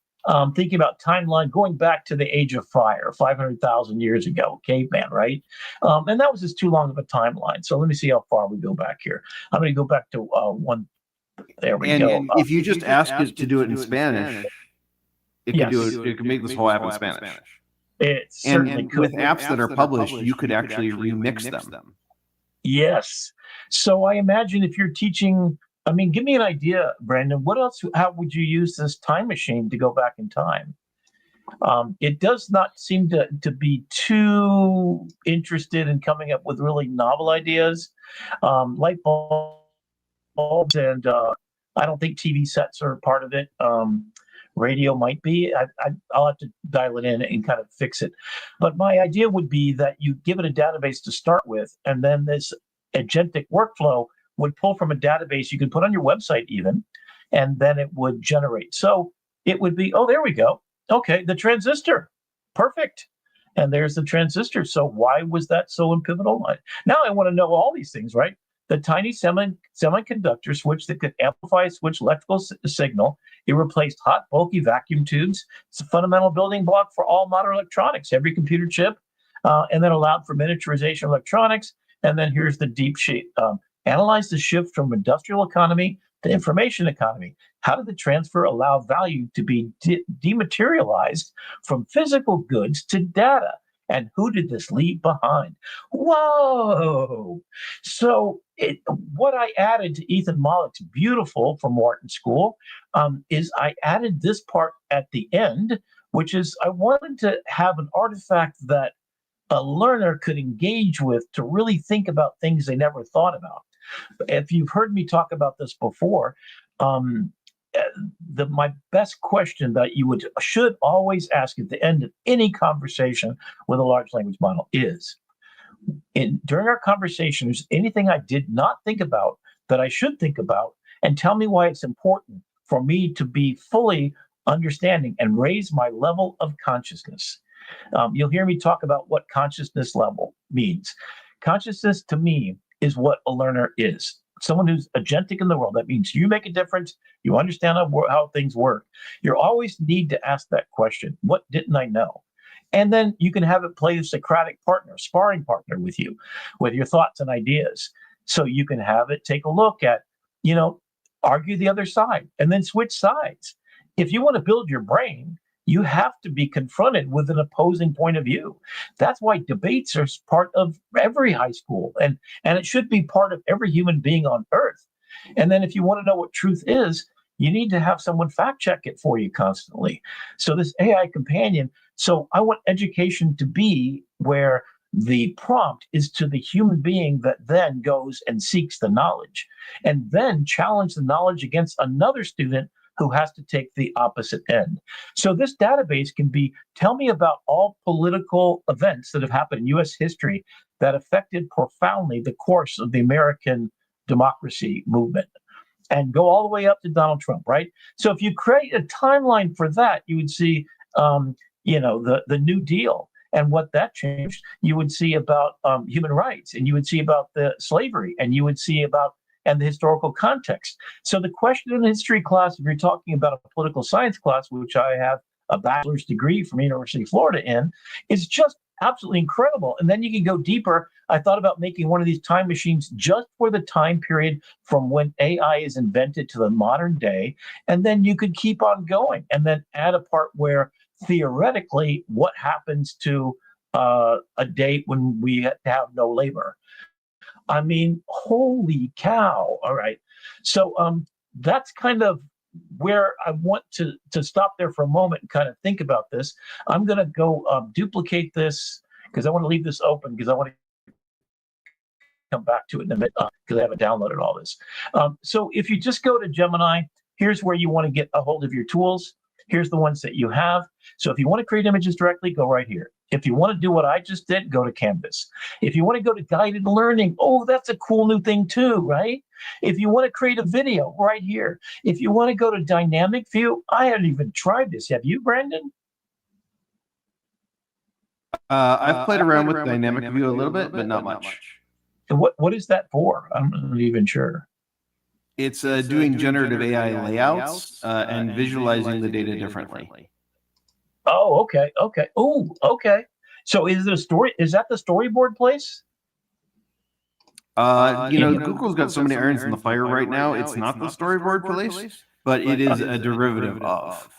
thinking about timeline going back to the age of fire, 500,000 years ago, caveman, right? And that was just too long of a timeline. So let me see how far we go back here. I'm going to go back to one. There we go. And if you just ask it to do it in Spanish, it can do it. It can make this whole app in Spanish. It certainly could. With apps that are published, you could actually remix them. Yes. So I imagine if you're teaching, I mean, give me an idea, Brandon. What else? How would you use this time machine to go back in time? It does not seem to be too interested in coming up with really novel ideas. Light bulbs and I don't think TV sets are part of it. Radio might be. I'll have to dial it in and kind of fix it. But my idea would be that you give it a database to start with, and then this agentic workflow would pull from a database you could put on your website even, and then it would generate. So it would be, oh, there we go. Okay, the transistor. Perfect. And there's the transistor. So why was that so pivotal? Now I want to know all these things, right? The tiny semiconductor switch that could amplify a switch electrical signal. It replaced hot, bulky vacuum tubes. It's a fundamental building block for all modern electronics, every computer chip, and then allowed for miniaturization of electronics. And then here's the deep sheet. Analyze the shift from industrial economy to information economy. How did the transfer allow value to be dematerialized from physical goods to data? And who did this leave behind? Whoa! So what I added to Ethan Mollick's beautiful from Wharton School is I added this part at the end, which is I wanted to have an artifact that a learner could engage with to really think about things they never thought about. If you've heard me talk about this before, my best question that you should always ask at the end of any conversation with a large language model is, during our conversation, is anything I did not think about that I should think about, and tell me why it's important for me to be fully understanding and raise my level of consciousness. You'll hear me talk about what consciousness level means. Consciousness to me is what a learner is. Someone who's agentic in the world. That means you make a difference. You understand how things work. You always need to ask that question. What didn't I know? And then you can have it play a Socratic partner, sparring partner with you, with your thoughts and ideas. So you can have it take a look at, argue the other side and then switch sides. If you want to build your brain, you have to be confronted with an opposing point of view. That's why debates are part of every high school, and it should be part of every human being on earth. And then if you want to know what truth is, you need to have someone fact check it for you constantly. So this AI companion, so I want education to be where the prompt is to the human being that then goes and seeks the knowledge and then challenge the knowledge against another student who has to take the opposite end. So this database can be, tell me about all political events that have happened in U.S. history that affected profoundly the course of the American democracy movement, and go all the way up to Donald Trump, right? So if you create a timeline for that, you would see, the New Deal and what that changed. You would see about human rights, and you would see about the slavery, and you would see about and the historical context. So the question in history class, if you're talking about a political science class, which I have a bachelor's degree from University of Florida in, is just absolutely incredible. And then you can go deeper. I thought about making one of these time machines just for the time period from when AI is invented to the modern day. And then you could keep on going and then add a part where theoretically what happens to a date when we have no labor. I mean, holy cow. All right. So that's kind of where I want to stop there for a moment and kind of think about this. I'm going to go duplicate this because I want to leave this open because I want to come back to it in a minute because I haven't downloaded all this. So if you just go to Gemini, here's where you want to get a hold of your tools. Here's the ones that you have. So if you want to create images directly, go right here. If you want to do what I just did, go to Canvas. If you want to go to guided learning, oh, that's a cool new thing too, right? If you want to create a video, right here. If you want to go to dynamic view, I haven't even tried this. Have you, Brandon? I've played around with dynamic view a little bit, but not much. And what is that for? I'm not even sure. It's doing generative AI layouts and visualizing the data differently. Oh, okay. Oh, okay. So is it a story? Is that the storyboard place? Google's got so many irons in the fire right now. It's not the storyboard place, but it is a derivative of.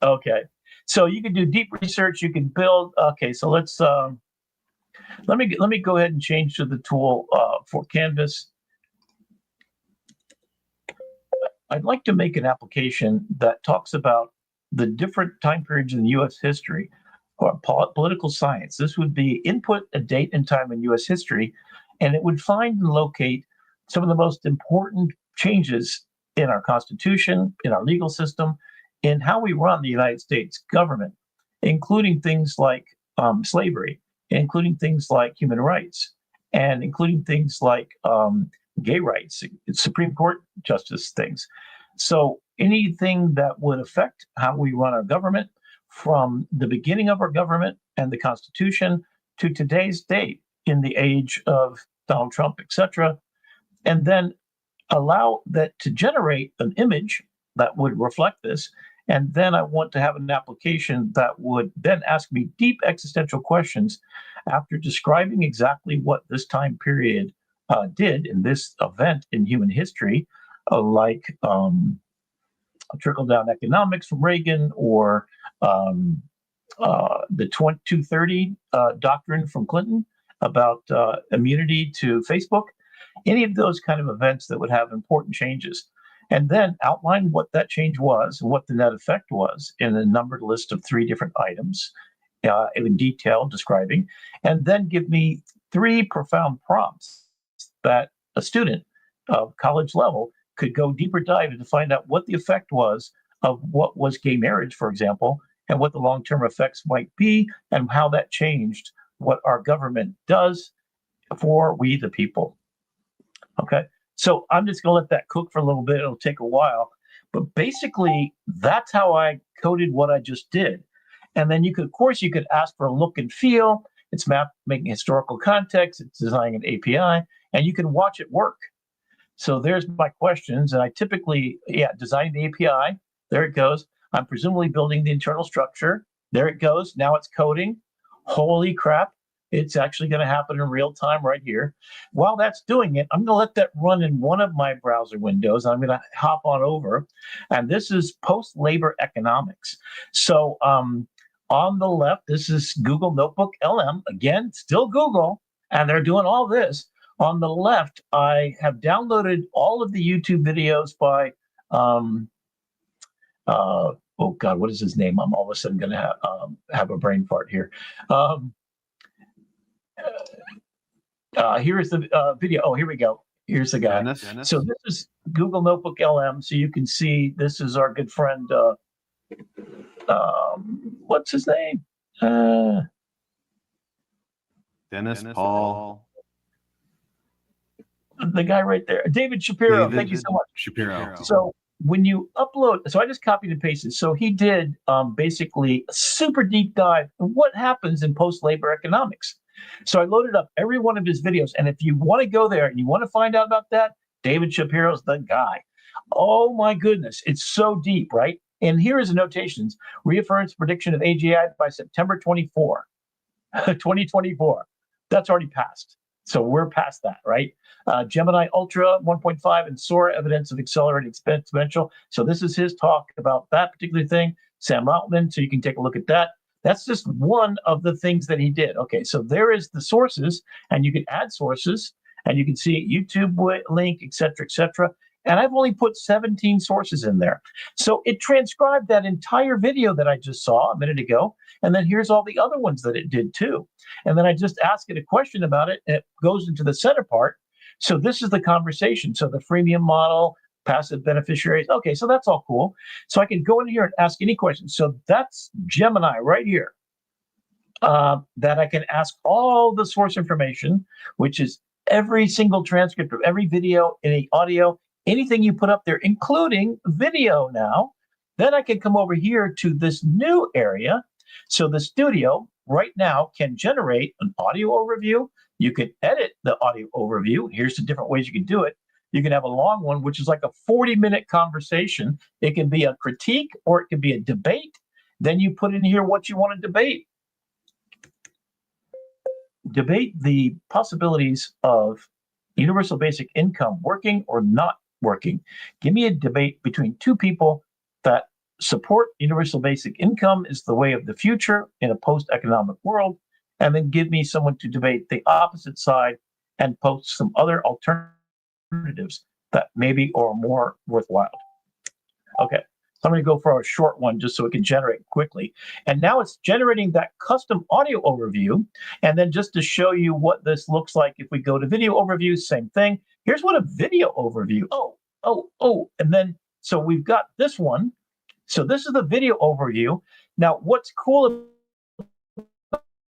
Okay. So you can do deep research. You can build. Okay. So let's let me go ahead and change to the tool for Canvas. I'd like to make an application that talks about the different time periods in U.S. history or political science. This would be input a date and time in U.S. history, and it would find and locate some of the most important changes in our Constitution, in our legal system, in how we run the United States government, including things like slavery, including things like human rights, and including things like gay rights, Supreme Court justice things. So anything that would affect how we run our government, from the beginning of our government and the Constitution to today's date in the age of Donald Trump, etc., and then allow that to generate an image that would reflect this. And then I want to have an application that would then ask me deep existential questions after describing exactly what this time period did in this event in human history, like trickle-down economics from Reagan, or the 230 doctrine from Clinton about immunity to Facebook, any of those kind of events that would have important changes. And then outline what that change was, what the net effect was in a numbered list of 3 different items in detail describing, and then give me 3 profound prompts that a student of college level could go deeper dive to find out what the effect was of what was gay marriage, for example, and what the long-term effects might be, and how that changed what our government does for we the people. Okay, so I'm just going to let that cook for a little bit. It'll take a while, but basically that's how I coded what I just did. And then you could, of course, you could ask for a look and feel. It's making historical context. It's designing an API, and you can watch it work. So there's my questions, and I typically, design the API. There it goes. I'm presumably building the internal structure. There it goes. Now it's coding. Holy crap. It's actually going to happen in real time right here. While that's doing it, I'm going to let that run in one of my browser windows. I'm going to hop on over, and this is post-labor economics. So on the left, this is Google NotebookLM. Again, still Google, and they're doing all this. On the left, I have downloaded all of the YouTube videos by, oh God, what is his name? I'm all of a sudden going to have a brain fart here. Here's the video. Oh, here we go. Here's the guy. Dennis. So this is Google NotebookLM. So you can see this is our good friend. What's his name? Dennis Paul. The guy right there, David Shapiro. Thank you so much. Shapiro. So when you upload, so I just copied and pasted. So he did basically a super deep dive on what happens in post-labor economics. So I loaded up every one of his videos. And if you want to go there and you want to find out about that, David Shapiro's the guy. Oh my goodness. It's so deep, right? And here is the notations. Reaffirms prediction of AGI by September 24, 2024. That's already passed. So we're past that, right? Gemini Ultra 1.5 and Sora evidence of accelerated exponential. So this is his talk about that particular thing. Sam Altman, so you can take a look at that. That's just one of the things that he did. Okay, so there is the sources, and you can add sources, and you can see YouTube link, et cetera, and I've only put 17 sources in there. So it transcribed that entire video that I just saw a minute ago, and then here's all the other ones that it did too. And then I just ask it a question about it, and it goes into the center part. So this is the conversation. So the freemium model, passive beneficiaries. Okay, so that's all cool. So I can go in here and ask any questions. So that's Gemini right here. That I can ask all the source information, which is every single transcript of every video, any audio, anything you put up there, including video now. Then I can come over here to this new area. So the studio right now can generate an audio overview. You can edit the audio overview. Here's the different ways you can do it. You can have a long one, which is like a 40-minute conversation. It can be a critique or it can be a debate. Then you put in here what you want to debate. Debate the possibilities of universal basic income working or not working. Give me a debate between 2 people that support universal basic income is the way of the future in a post-economic world, and then give me someone to debate the opposite side and post some other alternatives that maybe are more worthwhile. Okay, I'm going to go for a short one just so it can generate quickly. And now it's generating that custom audio overview. And then just to show you what this looks like, if we go to video overview, same thing. Here's what a video overview. And then, so we've got this one. So this is the video overview. Now, what's cool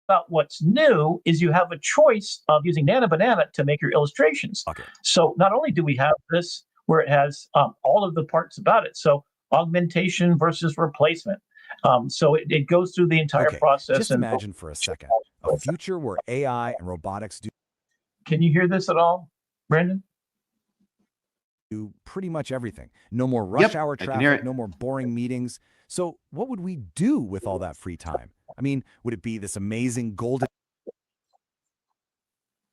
about what's new is you have a choice of using Nano Banana to make your illustrations. Okay. So not only do we have this where it has all of the parts about it. So augmentation versus replacement. So it goes through the entire process. Just imagine for a second a future where AI and robotics do. Can you hear this at all, Brandon? Do pretty much everything. No more rush hour I can hear traffic, it. no more boring meetings. So what would we do with all that free time? I mean, would it be this amazing golden?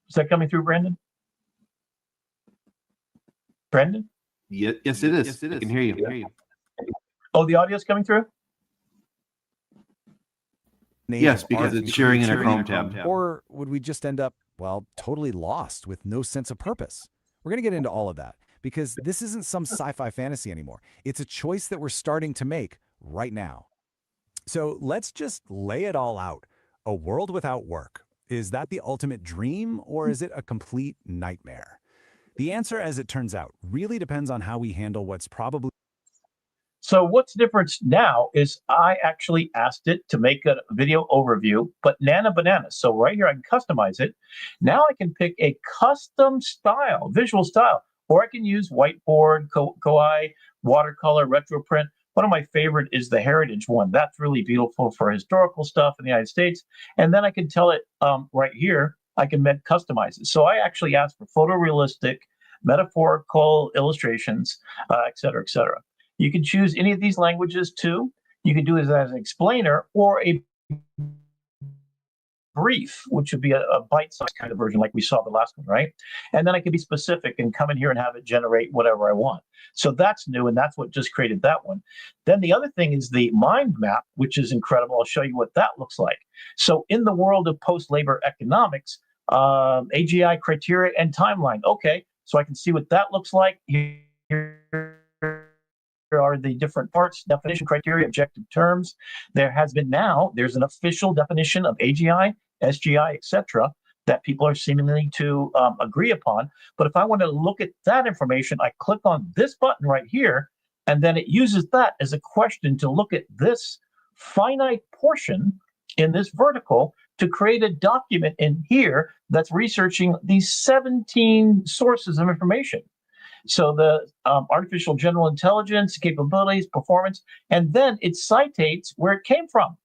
Is that coming through, Brandon? Brandon? Yes, it is. Yes, it is. I can hear you. Oh, the audio's coming through? Yes, because it's sharing in a Chrome tab. Or would we just end up, well, totally lost with no sense of purpose? We're going to get into all of that because this isn't some sci-fi fantasy anymore. It's a choice that we're starting to make right now. So let's just lay it all out. A world without work. Is that the ultimate dream or is it a complete nightmare? The answer, as it turns out, really depends on how we handle what's probably. So what's different now is I actually asked it to make a video overview, but Nano Banana. So right here, I can customize it. Now I can pick a custom style, visual style, or I can use whiteboard, Koei, watercolor, retro print. One of my favorite is the heritage one. That's really beautiful for historical stuff in the United States. And then I can tell it right here, I can customize it. So I actually asked for photorealistic, metaphorical illustrations, et cetera, et cetera. You can choose any of these languages too. You can do it as an explainer or a brief, which would be a bite-sized kind of version like we saw the last one, right? And then I can be specific and come in here and have it generate whatever I want. So that's new, and that's what just created that one. Then the other thing is the mind map, which is incredible. I'll show you what that looks like. So in the world of post-labor economics, AGI criteria and timeline. Okay, so I can see what that looks like. Here are the different parts, definition, criteria, objective terms. There's an official definition of AGI, SGI, etc., that people are seemingly to agree upon. But if I want to look at that information, I click on this button right here, and then it uses that as a question to look at this finite portion in this vertical to create a document in here that's researching these 17 sources of information. So the artificial general intelligence, capabilities, performance, and then it citates where it came from.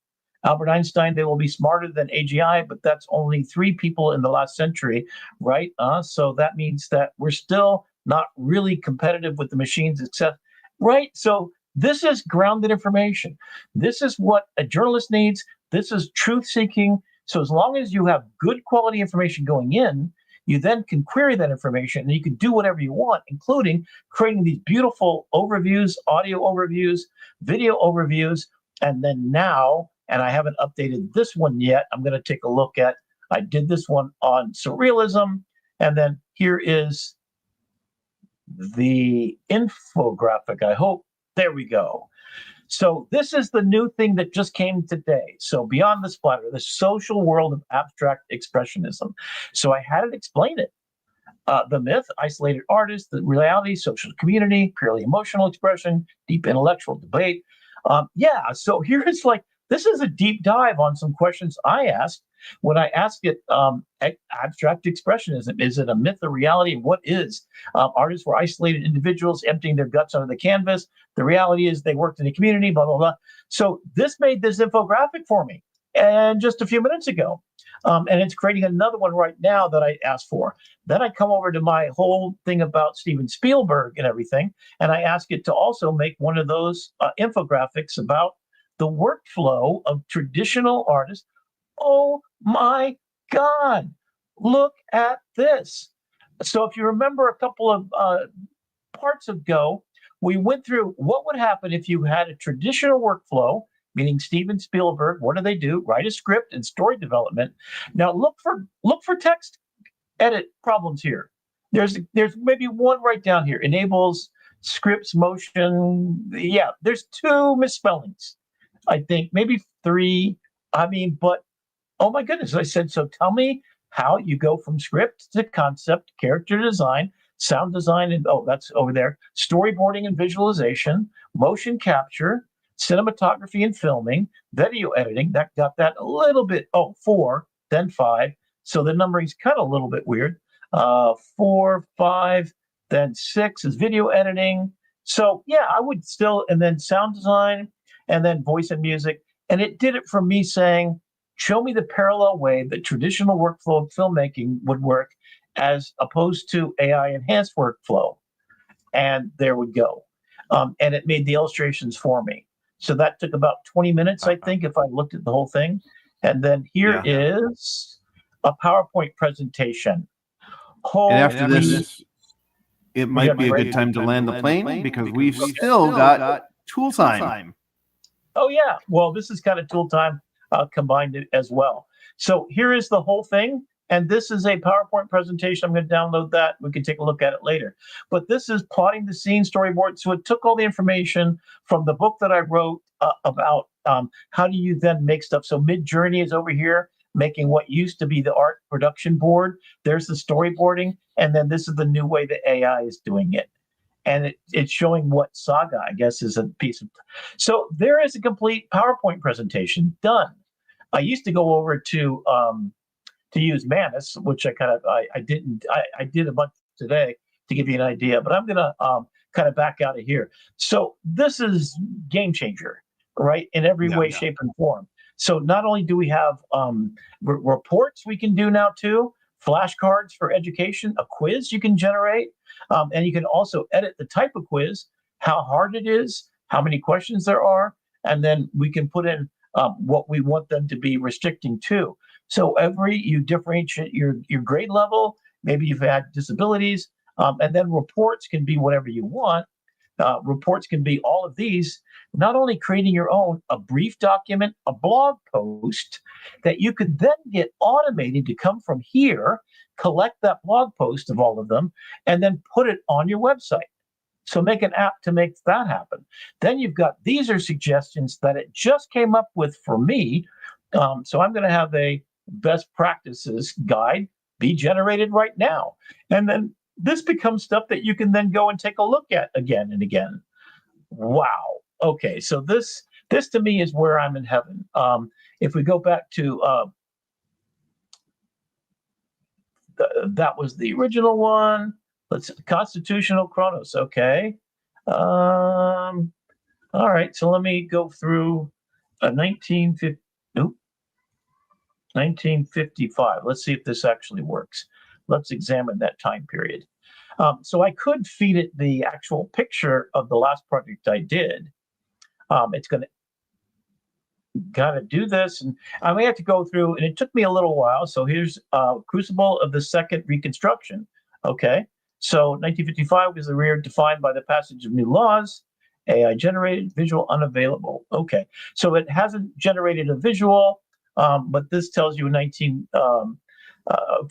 Albert Einstein, they will be smarter than AGI, but that's only 3 people in the last century, right? So that means that we're still not really competitive with the machines, except, right? So this is grounded information. This is what a journalist needs. This is truth seeking. So as long as you have good quality information going in, you then can query that information and you can do whatever you want, including creating these beautiful overviews, audio overviews, video overviews. And then now, and I haven't updated this one yet, I'm going to take a look at, I did this one on surrealism. And then here is the infographic, I hope. There we go. So this is the new thing that just came today. So beyond the splatter, the social world of abstract expressionism. So I had it explain it. The myth, isolated artist, the reality, social community, purely emotional expression, deep intellectual debate. So here's like, this is a deep dive on some questions I asked when I asked it abstract expressionism. Is it a myth or reality? What is? Artists were isolated individuals emptying their guts onto the canvas. The reality is they worked in the community, blah, blah, blah. So this made this infographic for me and just a few minutes ago. And it's creating another one right now that I asked for. Then I come over to my whole thing about Steven Spielberg and everything, and I ask it to also make one of those infographics about the workflow of traditional artists. Oh my God, look at this. So if you remember a couple of parts ago, we went through what would happen if you had a traditional workflow, meaning Steven Spielberg. What do they do? Write a script and story development. Now look for text edit problems here. There's maybe one right down here. Enables scripts, motion. Yeah, there's 2 misspellings. I think maybe 3. I mean, but oh my goodness. I said, so tell me how you go from script to concept, character design, sound design, and that's over there, storyboarding and visualization, motion capture, cinematography and filming, video editing. That got that a little bit, 4, then 5. So the numbering's kind of a little bit weird. 4, 5, then 6 is video editing. So yeah, I would still, and then sound design, and then voice and music. And it did it from me saying, show me the parallel way that traditional workflow of filmmaking would work as opposed to AI enhanced workflow. And there we go. And it made the illustrations for me. So that took about 20 minutes, I think, if I looked at the whole thing. And then here is a PowerPoint presentation. And after this, it might be a good time to land the plane because we've still got tool time. Oh, yeah. Well, this is kind of tool time combined as well. So here is the whole thing. And this is a PowerPoint presentation. I'm going to download that. We can take a look at it later. But this is plotting the scene storyboard. So it took all the information from the book that I wrote about how do you then make stuff. So Mid-Journey is over here, making what used to be the art production board. There's the storyboarding. And then this is the new way that AI is doing it. And it's showing what Saga, I guess, is a piece of. So there is a complete PowerPoint presentation done. I used to go over to use Manus, which I did a bunch today to give you an idea, but I'm gonna kind of back out of here. So this is game changer, right? In every way, shape, and form. So not only do we have reports we can do now too, flashcards for education, a quiz you can generate, and you can also edit the type of quiz, how hard it is, how many questions there are, and then we can put in what we want them to be restricting to. So you differentiate your grade level, maybe you've had disabilities, and then reports can be whatever you want. Reports can be all of these, not only creating your own, a brief document, a blog post that you could then get automated to come from here, collect that blog post of all of them, and then put it on your website. So make an app to make that happen. Then you've got, these are suggestions that it just came up with for me. So I'm going to have a best practices guide be generated right now. And then this becomes stuff that you can then go and take a look at again and again. Wow. Okay. So this to me is where I'm in heaven. If we go back to, that was the original one. Let's Constitutional Chronos. Okay. All right. So let me go through 1955. Let's see if this actually works. Let's examine that time period. So I could feed it the actual picture of the last project I did. It's going to kind of do this, and I may have to go through, and it took me a little while. So here's Crucible of the Second Reconstruction. Okay. So 1955 was the year defined by the passage of new laws. AI generated, visual unavailable. Okay. So it hasn't generated a visual. But this tells you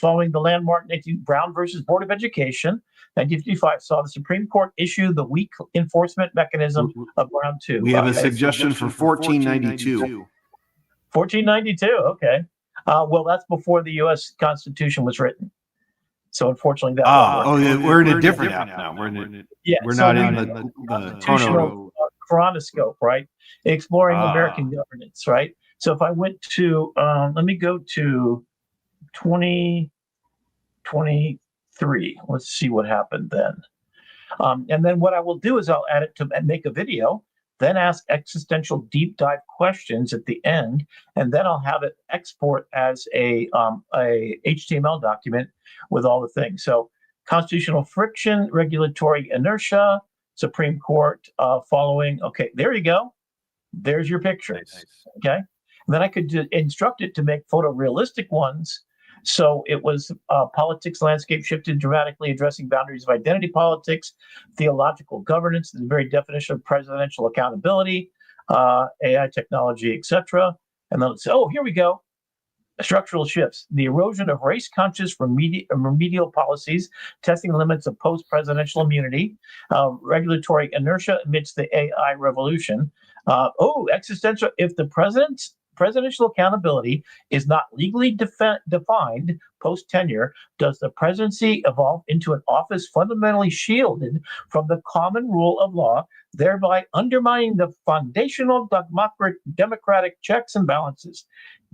following the landmark Brown versus Board of Education, 1955 saw the Supreme Court issue the weak enforcement mechanism of Brown 2. We have a suggestion for 1492. 1492, okay. Well, that's before the U.S. Constitution was written. So unfortunately, that we're in a different app now. We're not in the constitutional chronoscope, right? Exploring American governance, right? So if I went to, let me go to 2023. Let's see what happened then. And then what I will do is I'll add it to make a video, then ask existential deep dive questions at the end, and then I'll have it export as a HTML document with all the things. So constitutional friction, regulatory inertia, Supreme Court following. Okay, there you go. There's your picture. Nice. Okay. And then I could instruct it to make photorealistic ones. So it was politics landscape shifted dramatically, addressing boundaries of identity politics, theological governance, the very definition of presidential accountability, AI technology, etc. And then let's say, oh, here we go. Structural shifts, the erosion of race-conscious remedial policies, testing limits of post-presidential immunity, regulatory inertia amidst the AI revolution. Existential, if the presidential accountability is not legally defined post-tenure, does the presidency evolve into an office fundamentally shielded from the common rule of law, thereby undermining the foundational democratic checks and balances?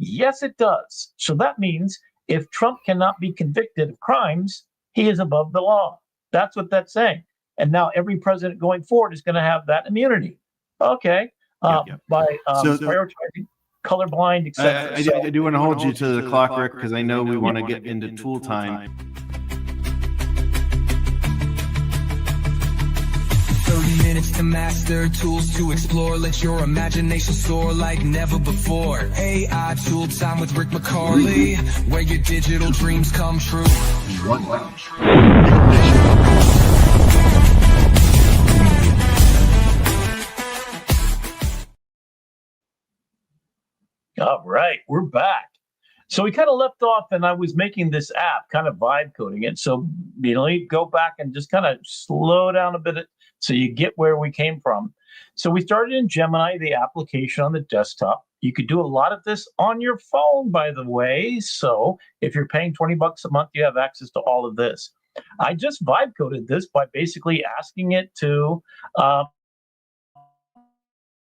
Yes, it does. So that means if Trump cannot be convicted of crimes, he is above the law. That's what that's saying. And now every president going forward is going to have that immunity. Okay. By prioritizing colorblind, etc. I do want to hold you to the clock, Rick, because I know we want to get into tool time. 30 minutes to master, tools to explore. Let your imagination soar like never before. AI Tool Time with Rick McCawley, where your digital dreams come true. All right, we're back. So we kind of left off, and I was making this app, kind of vibe coding it. So, you go back and just kind of slow down a bit so you get where we came from. So we started in Gemini, the application on the desktop. You could do a lot of this on your phone, by the way. So if you're paying $20 a month, you have access to all of this. I just vibe coded this by basically asking it to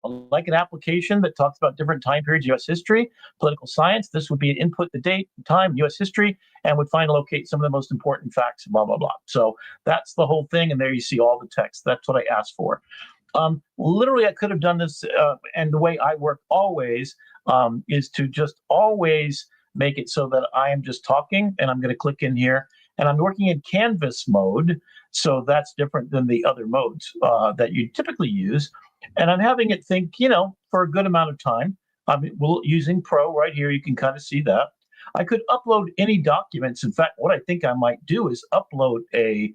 like an application that talks about different time periods, U.S. history, political science. This would be an input the date, time, U.S. history, and would find and locate some of the most important facts, blah, blah, blah. So that's the whole thing. And there you see all the text. That's what I asked for. Literally, I could have done this. And the way I work always is to just always make it so that I am just talking. And I'm going to click in here. And I'm working in canvas mode. So that's different than the other modes that you typically use. And I'm having it think, for a good amount of time. I'm using Pro right here. You can kind of see that. I could upload any documents. In fact, what I think I might do is upload a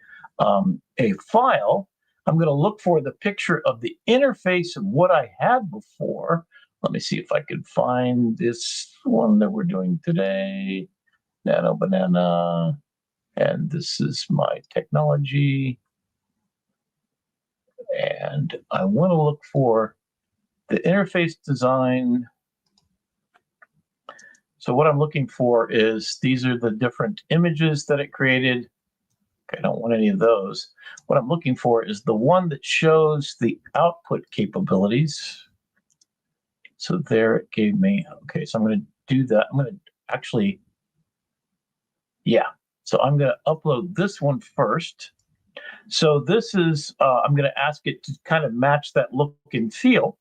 file. I'm going to look for the picture of the interface of what I had before. Let me see if I can find this one that we're doing today. Nano Banana. And this is my technology. And I want to look for the interface design. So what I'm looking for is, these are the different images that it created. Okay, I don't want any of those. What I'm looking for is the one that shows the output capabilities. So there it gave me, okay, so I'm going to do that. I'm going to actually, so I'm going to upload this one first. So this is, I'm going to ask it to kind of match that look and feel.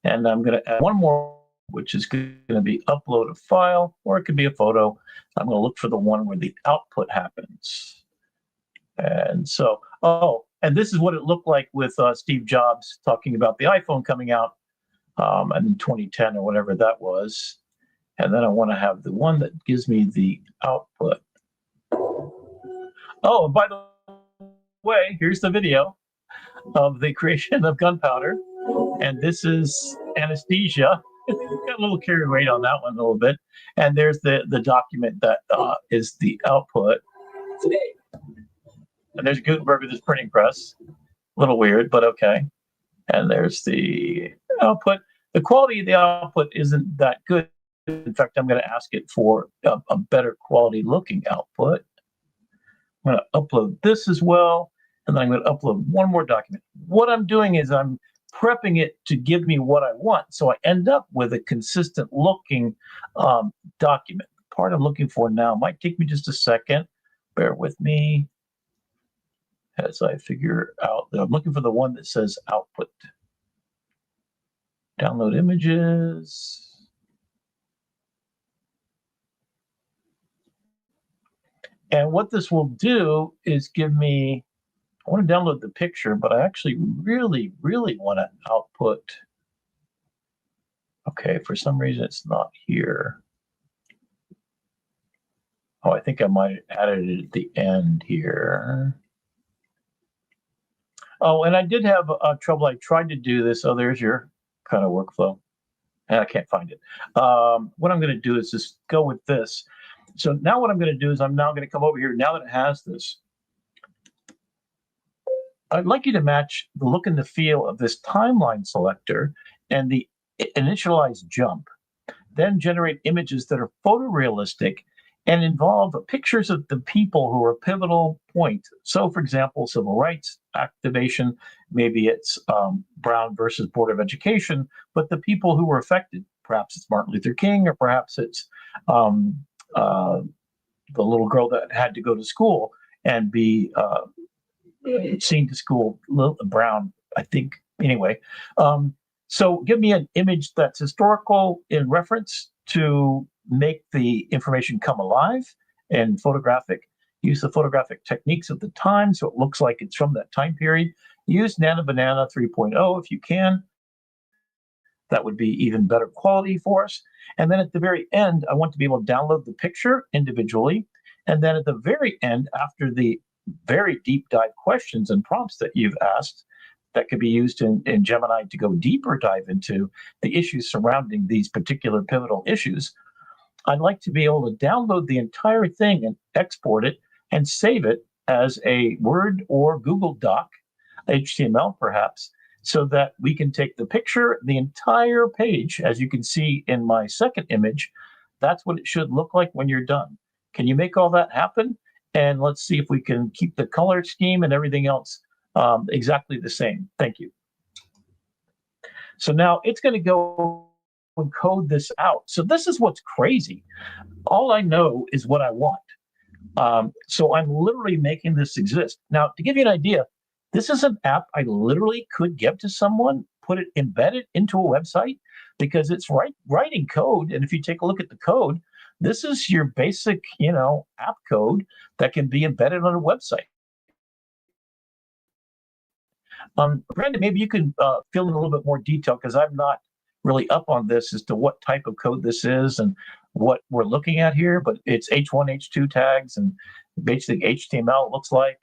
And I'm going to add one more, which is going to be upload a file, or it could be a photo. I'm going to look for the one where the output happens. And so, and this is what it looked like with Steve Jobs talking about the iPhone coming out in 2010 or whatever that was. And then I want to have the one that gives me the output. Oh, and by the way, here's the video of the creation of gunpowder. And this is anesthesia. Got a little carried away on that one a little bit. And there's the document that is the output. And there's Gutenberg with his printing press. A little weird, but okay. And there's the output. The quality of the output isn't that good. In fact, I'm going to ask it for a better quality looking output. I'm going to upload this as well. And then I'm going to upload one more document. What I'm doing is I'm prepping it to give me what I want. So I end up with a consistent looking document. The part I'm looking for now might take me just a second. Bear with me as I figure out. I'm looking for the one that says output. Download images. And what this will do is give me, I want to download the picture, but I actually really, really want to output. Okay, for some reason it's not here. Oh, I think I might have added it at the end here. Oh, and I did have trouble. I tried to do this. Oh, there's your kind of workflow. I can't find it. What I'm going to do is just go with this. So now what I'm going to do is I'm now going to come over here. Now that it has this, I'd like you to match the look and the feel of this timeline selector and the initialized jump. Then generate images that are photorealistic and involve pictures of the people who are a pivotal point. So, for example, civil rights activation, maybe it's Brown versus Board of Education, but the people who were affected. Perhaps it's Martin Luther King, or perhaps it's the little girl that had to go to school and be seen to school, Brown, I think. Anyway, so give me an image that's historical in reference to make the information come alive and photographic. Use the photographic techniques of the time so it looks like it's from that time period. Use Nano Banana 3.0 if you can. That would be even better quality for us. And then at the very end, I want to be able to download the picture individually. And then at the very end, after the very deep dive questions and prompts that you've asked, that could be used in Gemini to go deeper dive into the issues surrounding these particular pivotal issues. I'd like to be able to download the entire thing and export it and save it as a Word or Google Doc, HTML perhaps, so that we can take the picture, the entire page, as you can see in my second image. That's what it should look like when you're done. Can you make all that happen? And let's see if we can keep the color scheme and everything else exactly the same. Thank you. So now it's going to go and code this out. So this is what's crazy. All I know is what I want. So I'm literally making this exist. Now, to give you an idea, this is an app I literally could give to someone, put it embedded into a website, because it's writing code. And if you take a look at the code, this is your basic, app code that can be embedded on a website. Brandon, maybe you can fill in a little bit more detail, because I'm not really up on this as to what type of code this is and what we're looking at here, but it's H1, H2 tags and basic HTML, it looks like.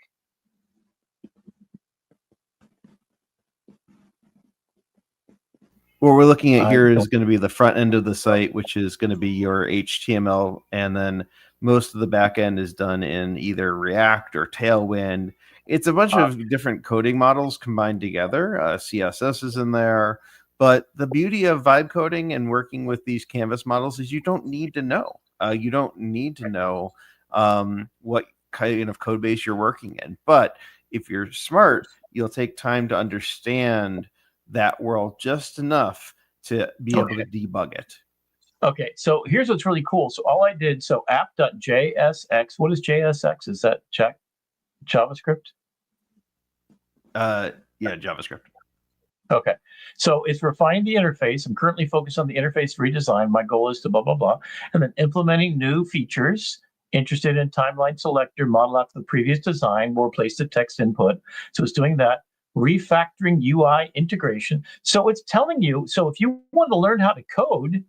What we're looking at here is going to be the front end of the site, which is going to be your HTML, and then most of the back end is done in either React or Tailwind. It's a bunch of different coding models combined together. CSS is in there. But the beauty of vibe coding and working with these canvas models is you don't need to know. You don't need to know what kind of code base you're working in. But if you're smart, you'll take time to understand that world just enough to be able to debug it. Okay, so here's what's really cool. So all I did, so app.jsx, what is JSX? Is that JavaScript? Yeah, JavaScript. Okay, so it's refining the interface. I'm currently focused on the interface redesign. My goal is to blah, blah, blah. And then implementing new features, interested in timeline selector, model after the previous design, will replace the text input. So it's doing that. Refactoring UI integration. So it's telling you, so if you want to learn how to code,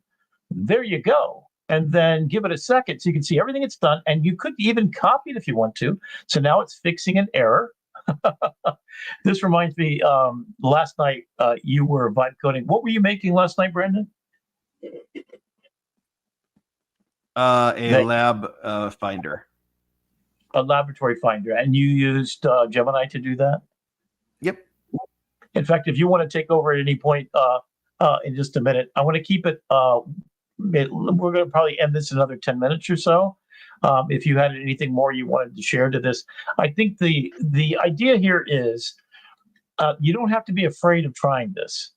there you go. And then give it a second so you can see everything it's done. And you could even copy it if you want to. So now it's fixing an error. This reminds me, last night you were vibe coding. What were you making last night, Brandon? A lab finder. A laboratory finder. And you used Gemini to do that? Yep. In fact, if you want to take over at any point in just a minute, I want to keep it. We're going to probably end this in another 10 minutes or so. If you had anything more you wanted to share to this, I think the idea here is you don't have to be afraid of trying this.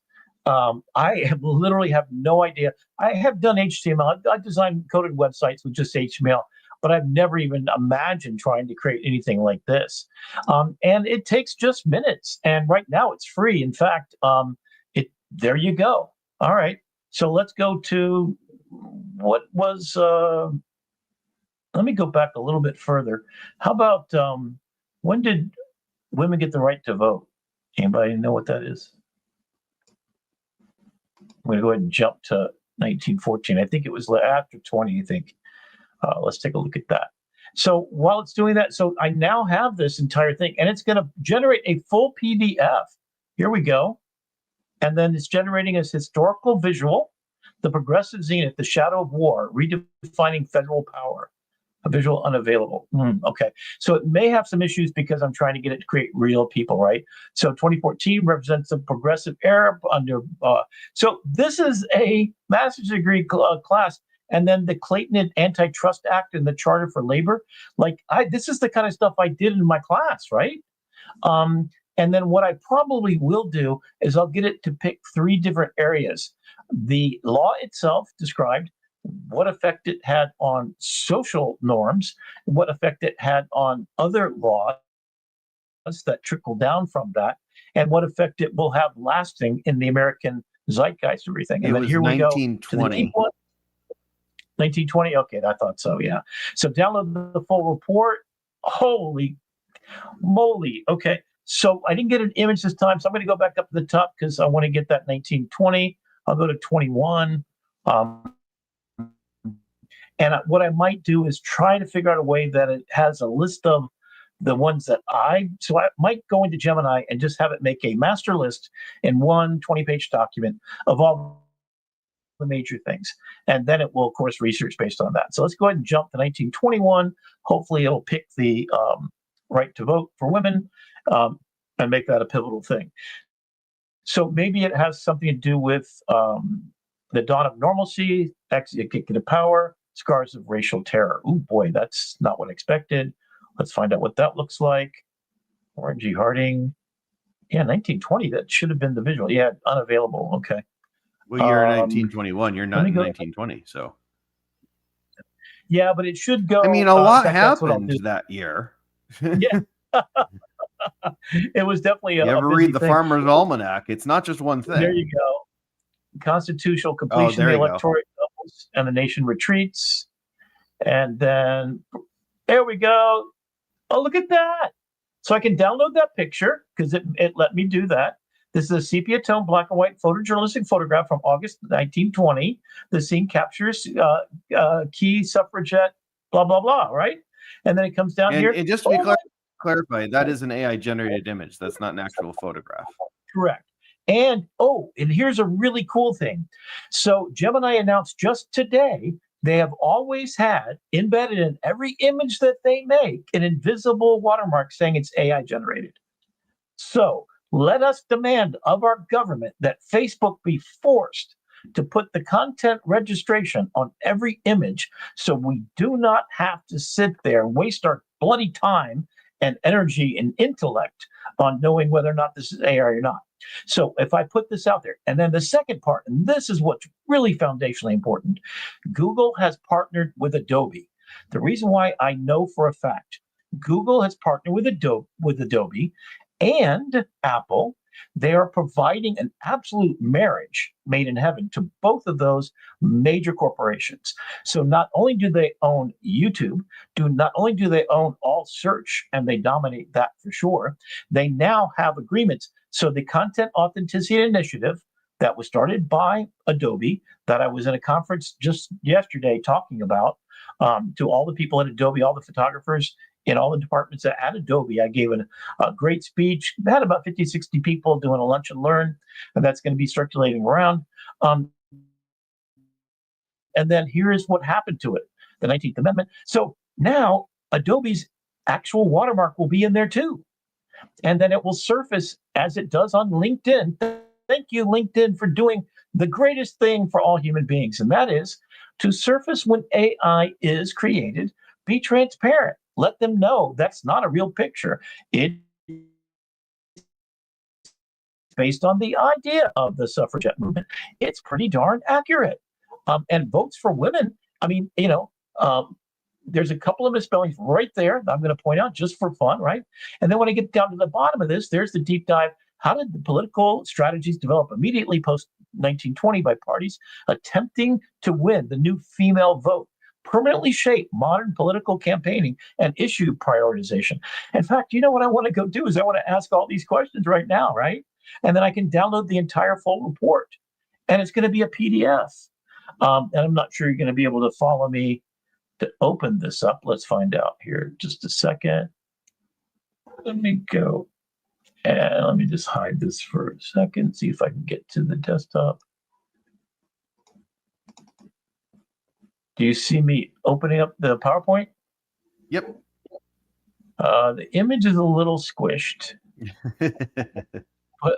I literally have no idea. I have done HTML. I've designed coded websites with just HTML, but I've never even imagined trying to create anything like this. And it takes just minutes. And right now it's free. In fact, there you go. All right. So let's go to what was, let me go back a little bit further. How about when did women get the right to vote? Anybody know what that is? I'm going to go ahead and jump to 1914. I think it was after 20, I think. Let's take a look at that. So while it's doing that, so I now have this entire thing, and it's going to generate a full PDF. Here we go. And then it's generating a historical visual. The Progressive Zenith, The Shadow of War, Redefining Federal Power. A visual unavailable. Okay. So it may have some issues because I'm trying to get it to create real people, right? So 2014 represents the progressive era under. So this is a master's degree class. And then the Clayton Antitrust Act and the Charter for Labor. This is the kind of stuff I did in my class, right? And then what I probably will do is I'll get it to pick 3 different areas. The law itself described, what effect it had on social norms, what effect it had on other laws that trickle down from that, and what effect it will have lasting in the American zeitgeist, everything. And it then was here we go. 1920. 1920? Okay, I thought so, yeah. So download the full report. Holy moly. Okay, so I didn't get an image this time, so I'm going to go back up to the top because I want to get that 1920. I'll go to 21. And what I might do is try to figure out a way that it has a list of the ones that so I might go into Gemini and just have it make a master list in one 20-page document of all the major things. And then it will, of course, research based on that. So let's go ahead and jump to 1921. Hopefully it'll pick the right to vote for women and make that a pivotal thing. So maybe it has something to do with the dawn of normalcy, executive power, scars of racial terror. Oh boy, that's not what I expected. Let's find out what that looks like. Warren G. Harding. Yeah, 1920. That should have been the visual. Yeah, unavailable. Okay. Well, you're in 1921. You're not in 1920. So. Yeah, but it should go. I mean, a lot happened that year. Yeah. It was definitely you ever read the Farmer's Almanac? It's not just one thing. There you go. Constitutional completion, the electoral doubles, and the nation retreats. And then there we go. Oh, look at that. So I can download that picture because it let me do that. This is a sepia tone black and white photojournalistic photograph from August 1920. The scene captures key suffragette, blah, blah, blah, right? And then it comes down here. And just to be clarified, that is an AI generated image. That's not an actual photograph. Correct. And here's a really cool thing. So Gemini announced just today, they have always had embedded in every image that they make an invisible watermark saying it's AI generated. So let us demand of our government that Facebook be forced to put the content registration on every image so we do not have to sit there and waste our bloody time and energy and intellect on knowing whether or not this is AI or not. So if I put this out there, and then the second part, and this is what's really foundationally important, Google has partnered with Adobe. The reason why I know for a fact, Google has partnered with Adobe and Apple. They are providing an absolute marriage made in heaven to both of those major corporations. So not only do they own YouTube, not only do they own all search, and they dominate that for sure, they now have agreements. So the Content Authenticity Initiative that was started by Adobe, that I was in a conference just yesterday talking about, to all the people at Adobe, all the photographers in all the departments at Adobe. I gave a great speech. I had about 50, 60 people doing a lunch and learn, and that's going to be circulating around. And then here is what happened to it, the 19th Amendment. So now Adobe's actual watermark will be in there too. And then it will surface as it does on LinkedIn. Thank you, LinkedIn, for doing the greatest thing for all human beings, and that is to surface when AI is created. Be transparent. Let them know that's not a real picture. It's based on the idea of the suffragette movement. It's pretty darn accurate. And votes for women, I mean, there's a couple of misspellings right there that I'm going to point out just for fun, right? And then when I get down to the bottom of this, there's the deep dive. How did the political strategies develop immediately post 1920 by parties attempting to win the new female vote, permanently shape modern political campaigning and issue prioritization? In fact, you know what I want to go do is I want to ask all these questions right now, right? And then I can download the entire full report, and it's going to be a PDF. And I'm not sure you're going to be able to follow me to open this up. Let's find out here just a second. Let me go and let me just hide this for a second, see if I can get to the desktop. Do you see me opening up the PowerPoint? Yep. The image is a little squished, but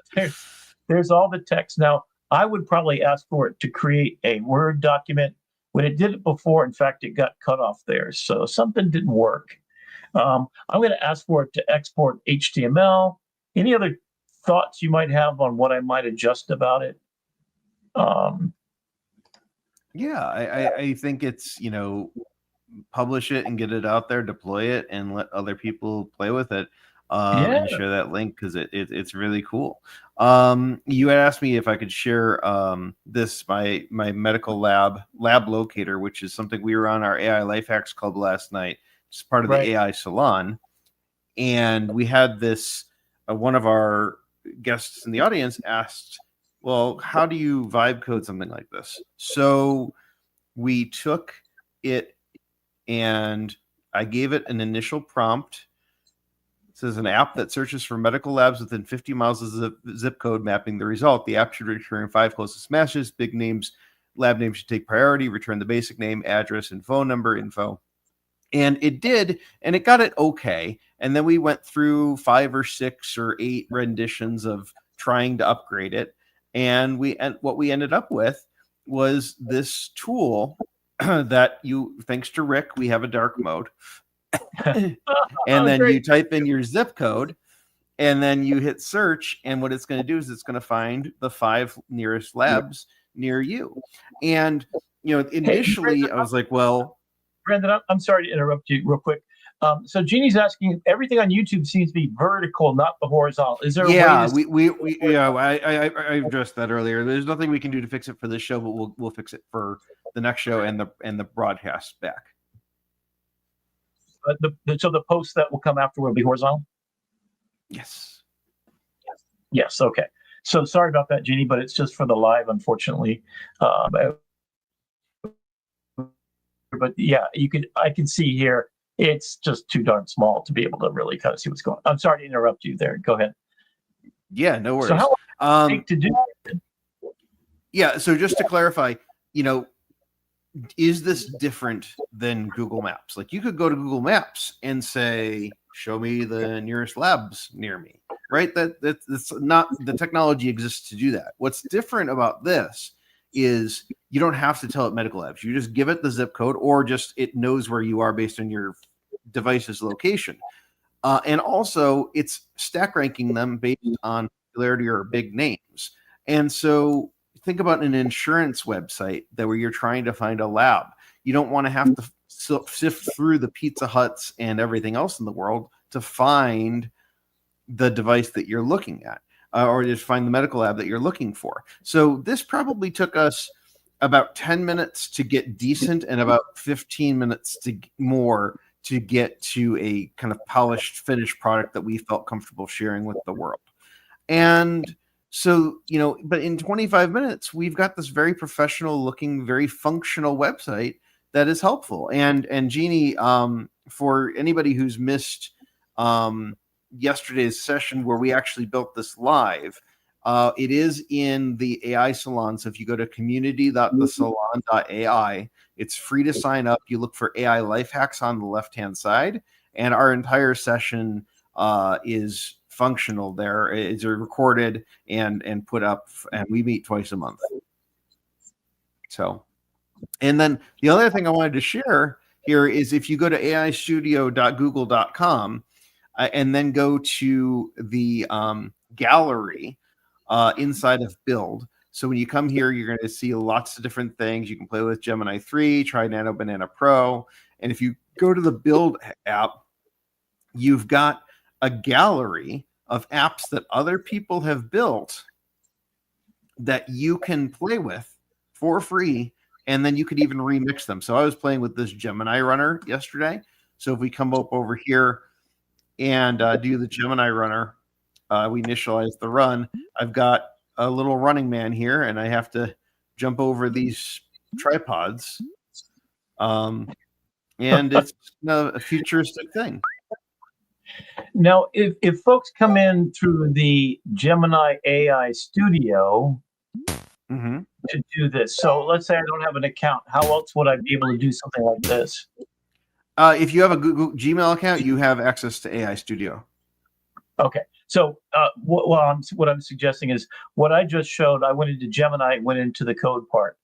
there's all the text. Now, I would probably ask for it to create a Word document. When it did it before, in fact, it got cut off there. So something didn't work. I'm going to ask for it to export HTML. Any other thoughts you might have on what I might adjust about it? Yeah, I think it's, publish it and get it out there, deploy it, and let other people play with it, and share that link because it's really cool. You had asked me if I could share my medical lab locator, which is something we were on our AI Life Hacks Club last night. It's part of the AI Salon, and we had this. One of our guests in the audience asked, "Well, how do you vibe code something like this?" So we took it and I gave it an initial prompt. It says an app that searches for medical labs within 50 miles of zip code, mapping the result. The app should return 5 closest matches. Big names, lab names should take priority. Return the basic name, address, and phone number info. And it did, and it got it okay. And then we went through 5 or 6 or 8 renditions of trying to upgrade it. And what we ended up with was this tool that thanks to Rick, we have a dark mode. And then you type in your zip code and then you hit search. And what it's going to do is it's going to find the 5 nearest labs near you. And, initially Brandon, I was like, well, Brandon, I'm sorry to interrupt you real quick. So Jeannie's asking, everything on YouTube seems to be vertical, not the horizontal. Is there a way I addressed that earlier. There's nothing we can do to fix it for this show, but we'll fix it for the next show and the broadcast back. So the post that will come after will be horizontal? Yes. Yes. Okay. So sorry about that, Jeannie, but it's just for the live, unfortunately. But yeah, I can see here. It's just too darn small to be able to really kind of see what's going on. I'm sorry to interrupt you there. Go ahead. Yeah, no worries. So how long does it take to do it? Yeah, so just to clarify, is this different than Google Maps? Like you could go to Google Maps and say, show me the nearest labs near me, right? That's not, the technology exists to do that. What's different about this is you don't have to tell it medical labs. You just give it the zip code, or just it knows where you are based on your device's location. And also it's stack ranking them based on popularity or big names. And so think about an insurance website where you're trying to find a lab. You don't want to have to sift through the Pizza Huts and everything else in the world to find the device that you're looking at, or just find the medical lab that you're looking for. So this probably took us about 10 minutes to get decent and about 15 minutes more to get to a kind of polished, finished product that we felt comfortable sharing with the world. And so, but in 25 minutes, we've got this very professional looking, very functional website that is helpful. And Jeannie, for anybody who's missed yesterday's session where we actually built this live, it is in the AI Salon. So if you go to community.thesalon.ai, it's free to sign up. You look for AI Life Hacks on the left-hand side, and our entire session is functional there. It's recorded and put up, and we meet twice a month. So, and then the other thing I wanted to share here is if you go to aistudio.google.com and then go to the gallery inside of Build. So when you come here, you're going to see lots of different things. You can play with Gemini 3, try Nano Banana Pro. And if you go to the Build app, you've got a gallery of apps that other people have built that you can play with for free. And then you could even remix them. So I was playing with this Gemini runner yesterday. So if we come up over here and do the Gemini runner, we initialize the run. I've got a little running man here, and I have to jump over these tripods. And it's a futuristic thing. Now, if folks come in through the Gemini AI Studio, to do this? So let's say I don't have an account. How else would I be able to do something like this? If you have a Google Gmail account, you have access to AI Studio. Okay. So what I'm suggesting is what I just showed. I went into Gemini, went into the code part.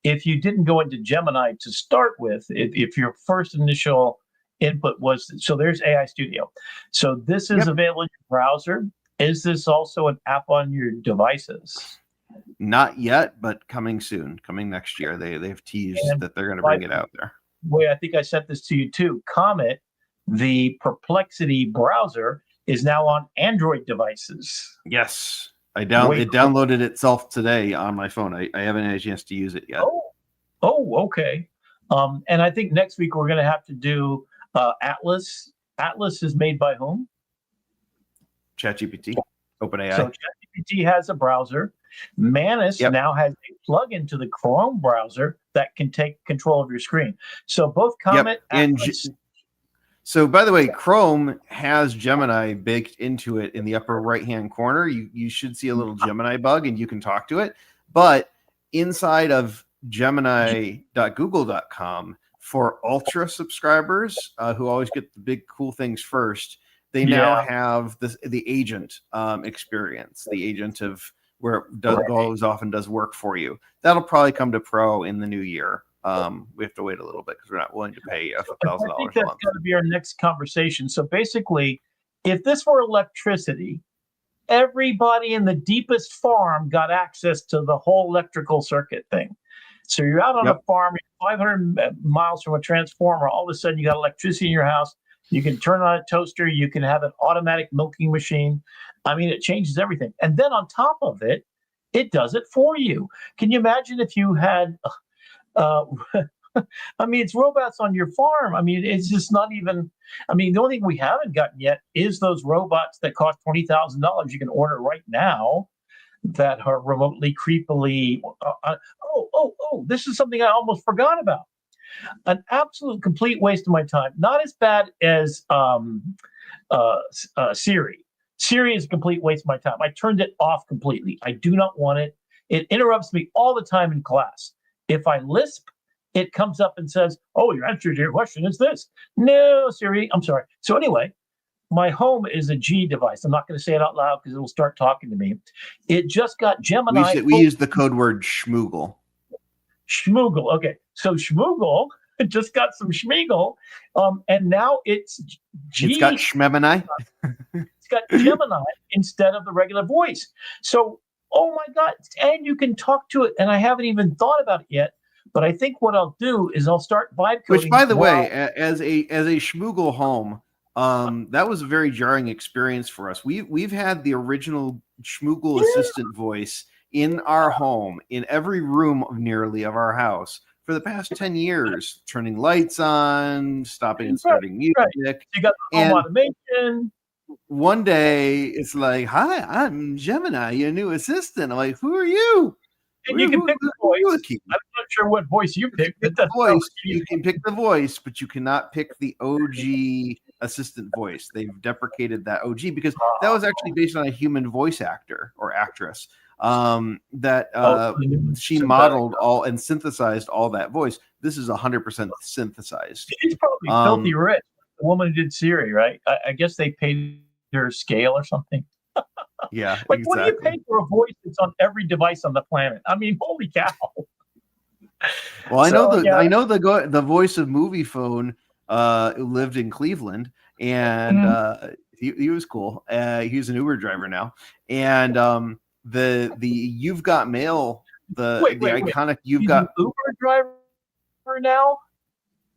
If you didn't go into Gemini to start with, if your first initial input was, so there's AI Studio. So this is available in your browser. Is this also an app on your devices? Not yet, but coming soon, coming next year. They've teased that they're going to bring it out there. Boy, I think I sent this to you too. Comet, the Perplexity browser, is now on Android devices. Yes. It downloaded itself today on my phone. I haven't had a chance to use it yet. Oh, okay. And I think next week we're going to have to do Atlas. Atlas is made by whom? ChatGPT, OpenAI. So ChatGPT has a browser. Manus now has a plugin to the Chrome browser that can take control of your screen. So both Comet and so, by the way, Chrome has Gemini baked into it in the upper right-hand corner. You should see a little Gemini bug, and you can talk to it. But inside of Gemini.google.com, for Ultra subscribers who always get the big cool things first, they now have the agent experience, the agent of where it goes off and does work for you. That'll probably come to Pro in the new year. We have to wait a little bit because we're not willing to pay $1,000 a month. I think that's going to be our next conversation. So basically, if this were electricity, everybody in the deepest farm got access to the whole electrical circuit thing. So you're out on a farm, you're 500 miles from a transformer. All of a sudden, you got electricity in your house. You can turn on a toaster. You can have an automatic milking machine. I mean, it changes everything. And then on top of it, it does it for you. Can you imagine if you had, I mean, it's robots on your farm. I mean, it's just not even, I mean, the only thing we haven't gotten yet is those robots that cost $20,000 you can order right now that are remotely creepily, this is something I almost forgot about. An absolute complete waste of my time. Not as bad as Siri. Siri is a complete waste of my time. I turned it off completely. I do not want it. It interrupts me all the time in class. If I lisp, it comes up and says, oh, your answer to your question is this. No, Siri, I'm sorry. So anyway, my home is a G device. I'm not going to say it out loud because it will start talking to me. It just got Gemini. We use the code word schmoogle. Schmoogle. Okay. So Schmoogle just got some Schmeagle. And now it's It's got Schmemini. It's got Gemini instead of the regular voice. So, oh my God. And you can talk to it. And I haven't even thought about it yet. But I think what I'll do is I'll start vibe coding. Which, by the way, as a Schmoogle home, that was a very jarring experience for us. We've had the original Schmoogle assistant voice in our home, in every room nearly of our house for the past 10 years, turning lights on, stopping and starting music. Right. You got the home automation. One day it's like, hi, I'm Gemini, your new assistant. I'm like, who are you? And you can pick the voice. I'm not sure what voice you picked. You can pick the voice, but you cannot pick the OG assistant voice. They've deprecated that OG because that was actually based on a human voice actor or actress. She modeled all and synthesized all that voice. This is 100% synthesized. She's probably filthy rich. The woman who did Siri, right? I guess they paid her a scale or something. Yeah, like what do you pay for a voice that's on every device on the planet? I mean, holy cow! Well, I know the voice of Movie Phone who lived in Cleveland, and he was cool. He's an Uber driver now, and the You've Got Mail, iconic You've Got an Uber driver now.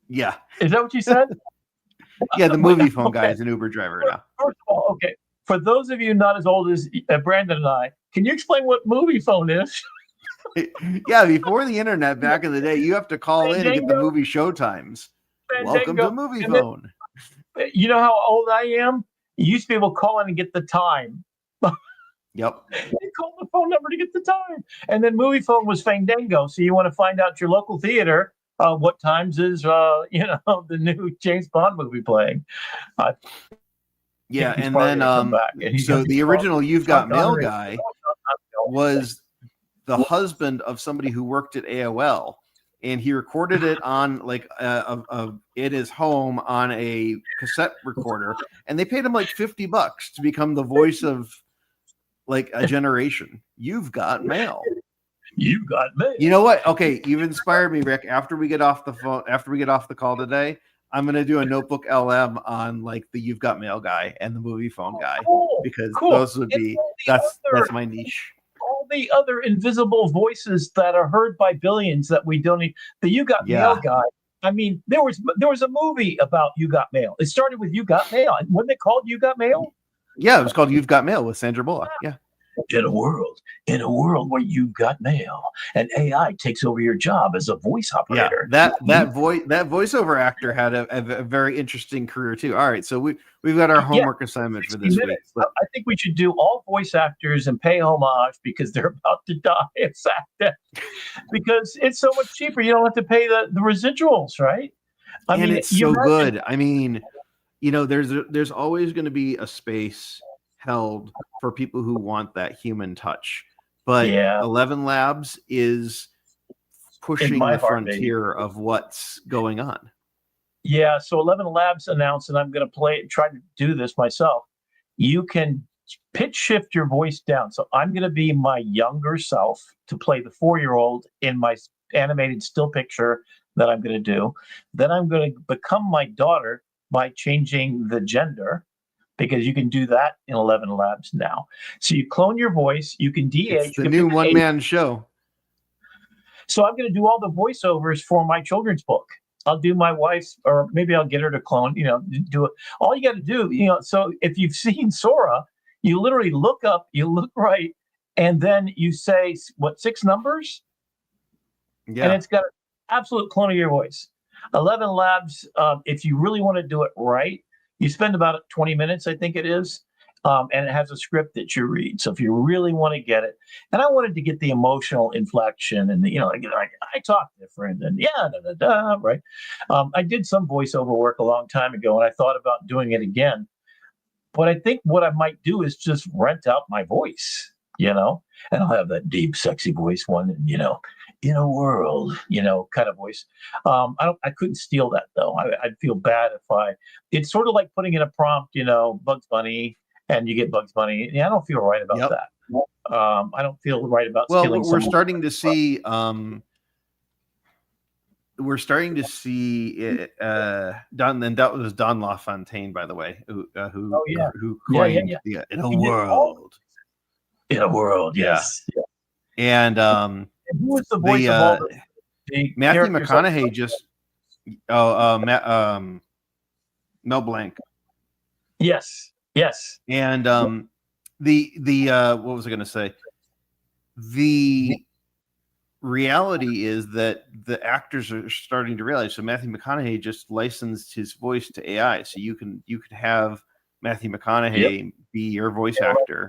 Yeah, is that what you said? Yeah, the Movie Phone guy is an Uber driver now. First of all, okay. For those of you not as old as Brandon and I, can you explain what Movie Phone is? Yeah, before the internet, back in the day, you have to call in and get the movie showtimes. Welcome to Movie Phone. You know how old I am? You used to be able to call in and get the time. Yep. You call the phone number to get the time. And then Movie Phone was Fandango. So you want to find out your local theater, what times is, the new James Bond movie playing. Yeah, and then so the original You've Got Mail guy was the husband of somebody who worked at AOL, and he recorded it on like at his home on a cassette recorder, and they paid him like $50 to become the voice of like a generation. You've got mail. You got mail. You know what? Okay, you've inspired me, Rick. After we get off the phone, after we get off the call today, I'm gonna do a notebook LM on like the You've Got Mail guy and the movie phone guy, because those would be that's my niche. All the other invisible voices that are heard by billions that we don't need. The You Got Mail guy. I mean, there was a movie about You Got Mail. It started with You Got Mail. Wasn't it called You Got Mail? Yeah, it was called You've Got Mail with Sandra Bullock. Yeah. In a world where you've got mail and AI takes over your job as a voice operator. Yeah, that voiceover actor had a very interesting career too. All right, so we've got our homework assignment for this week. I think we should do all voice actors and pay homage because they're about to die of sad death, because it's so much cheaper. You don't have to pay the residuals, right? I mean, it's so good. I mean, you know, there's always going to be a space held for people who want that human touch, but 11 Labs is pushing the frontier of what's going on. Yeah, so 11 Labs announced, and I'm going to try to do this myself. You can pitch shift your voice down. So I'm going to be my younger self to play the 4-year-old in my animated still picture that I'm going to do. Then I'm going to become my daughter by changing the gender, because you can do that in 11 Labs now. So you clone your voice, you can de-age. It's the new one-man show. So I'm going to do all the voiceovers for my children's book. I'll do my wife's, or maybe I'll get her to clone, do it. All you got to do, so if you've seen Sora, you literally look up, you look right, and then you say, 6 numbers? Yeah. And it's got an absolute clone of your voice. 11 Labs, if you really want to do it right, you spend about 20 minutes, I think it is, and it has a script that you read. So if you really want to get it, and I wanted to get the emotional inflection and like I talk different and right. I did some voiceover work a long time ago, and I thought about doing it again. But I think what I might do is just rent out my voice, and I'll have that deep, sexy voice one, and in a world, kind of voice. I couldn't steal that though. I'd feel bad if it's sort of like putting in a prompt, Bugs Bunny, and you get Bugs Bunny. Yeah, I don't feel right about that. I don't feel right about stealing. We're starting to see, Don, and that was Don LaFontaine, by the way, who coined in a world. In a world, yes. Yeah. And who was the voice of all the Matthew McConaughey just Mel Blanc. Yes. And the what was I going to say? The reality is that the actors are starting to realize. So Matthew McConaughey just licensed his voice to AI, so you could have Matthew McConaughey be your voice actor.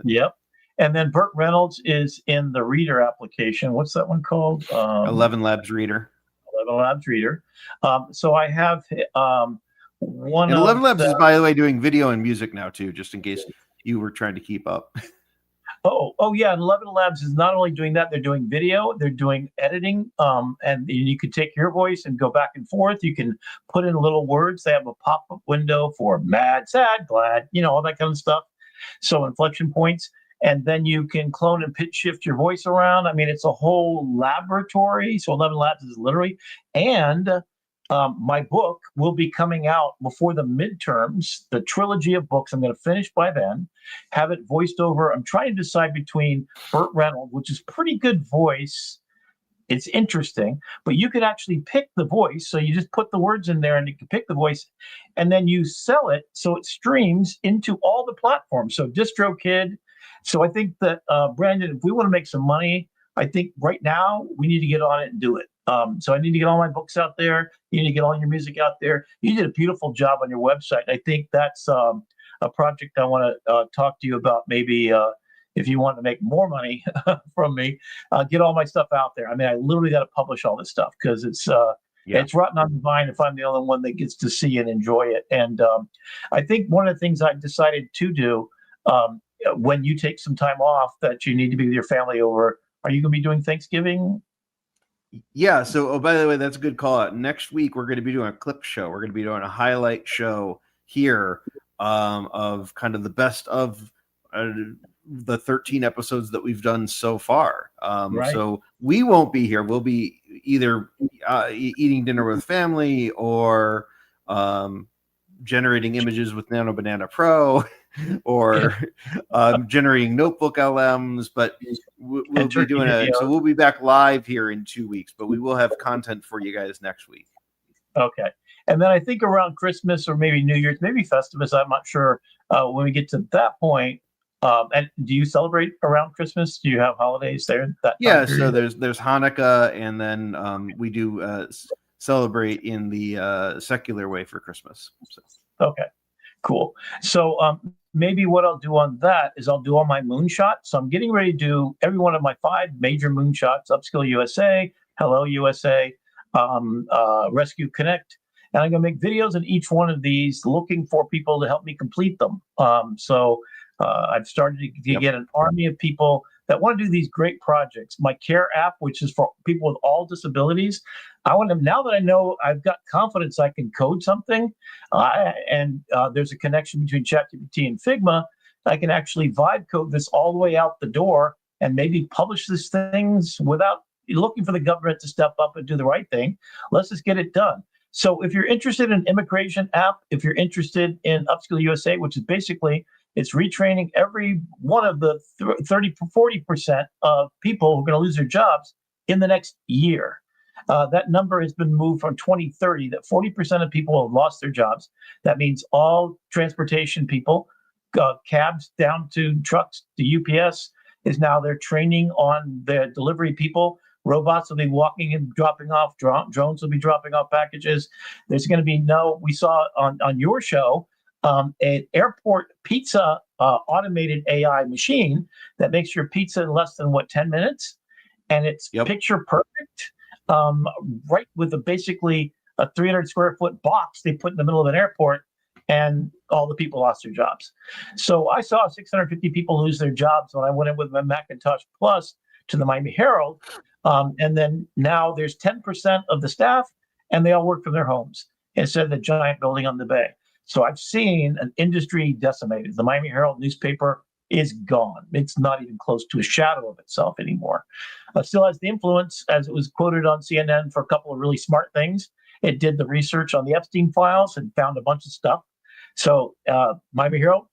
Yep. And then Burt Reynolds is in the Reader application. What's that one called? 11 Labs Reader. 11 Labs Reader. So I have one. And 11 Labs is, by the way, doing video and music now too, just in case you were trying to keep up. Oh yeah. And 11 Labs is not only doing that; they're doing video, they're doing editing, and you can take your voice and go back and forth. You can put in little words. They have a pop-up window for mad, sad, glad, all that kind of stuff. So inflection points. And then you can clone and pitch shift your voice around. I mean, it's a whole laboratory. So 11 Labs is literally. And my book will be coming out before the midterms, the trilogy of books. I'm going to finish by then, have it voiced over. I'm trying to decide between Burt Reynolds, which is pretty good voice. It's interesting, but you can actually pick the voice. So you just put the words in there and you can pick the voice, and then you sell it so it streams into all the platforms. So DistroKid. So I think that, Brandon, if we want to make some money, I think right now we need to get on it and do it. So I need to get all my books out there. You need to get all your music out there. You did a beautiful job on your website. I think that's a project I want to talk to you about. Maybe if you want to make more money from me, get all my stuff out there. I mean, I literally got to publish all this stuff because it's rotten on the vine if I'm the only one that gets to see and enjoy it. And I think one of the things I decided to do when you take some time off that you need to be with your family over Are you going to be doing Thanksgiving? Yeah. So, oh, by the way, that's a good call out. Next week, we're going to be doing a clip show. We're going to be doing a highlight show here of kind of the best of the 13 episodes that we've done so far. Right. So we won't be here. We'll be either eating dinner with family or generating images with Nano Banana Pro or generating notebook LMs, but we'll be doing so we'll be back live here in 2 weeks, but we will have content for you guys next week. Okay. And then I think around Christmas or maybe New Year's, maybe Festivus, I'm not sure, when we get to that point. And do you celebrate around Christmas? Do you have holidays there? Yeah, so there's Hanukkah, and then we do celebrate in the secular way for Christmas. So. Okay, cool. So maybe what I'll do on that is I'll do all my moonshots. So I'm getting ready to do every one of my 5 major moonshots: Upskill USA, Hello USA, Rescue Connect. And I'm going to make videos in each one of these looking for people to help me complete them. I've started to get an army of people that want to do these great projects. My Care app, which is for people with all disabilities, I want them, now that I know I've got confidence I can code something, and there's a connection between ChatGPT and Figma, I can actually vibe code this all the way out the door and maybe publish these things without looking for the government to step up and do the right thing. Let's just get it done. So if you're interested in immigration app, if you're interested in Upskill USA, which is basically, it's retraining every one of the 30-40% of people who are going to lose their jobs in the next year. That number has been moved from 2030, that 40% of people have lost their jobs. That means all transportation people, cabs down to trucks to UPS, is now they're training on the delivery people. Robots will be walking and dropping off. Drones will be dropping off packages. There's going to be we saw on your show, an airport pizza automated AI machine that makes your pizza in less than 10 minutes, and it's picture perfect, right with basically a 300 square foot box they put in the middle of an airport, and all the people lost their jobs. So I saw 650 people lose their jobs when I went in with my Macintosh Plus to the Miami Herald, and then now there's 10% of the staff, and they all work from their homes instead of the giant building on the bay. So I've seen an industry decimated. The Miami Herald newspaper is gone. It's not even close to a shadow of itself anymore. It still has the influence, as it was quoted on CNN for a couple of really smart things. It did the research on the Epstein files and found a bunch of stuff. So Miami Herald,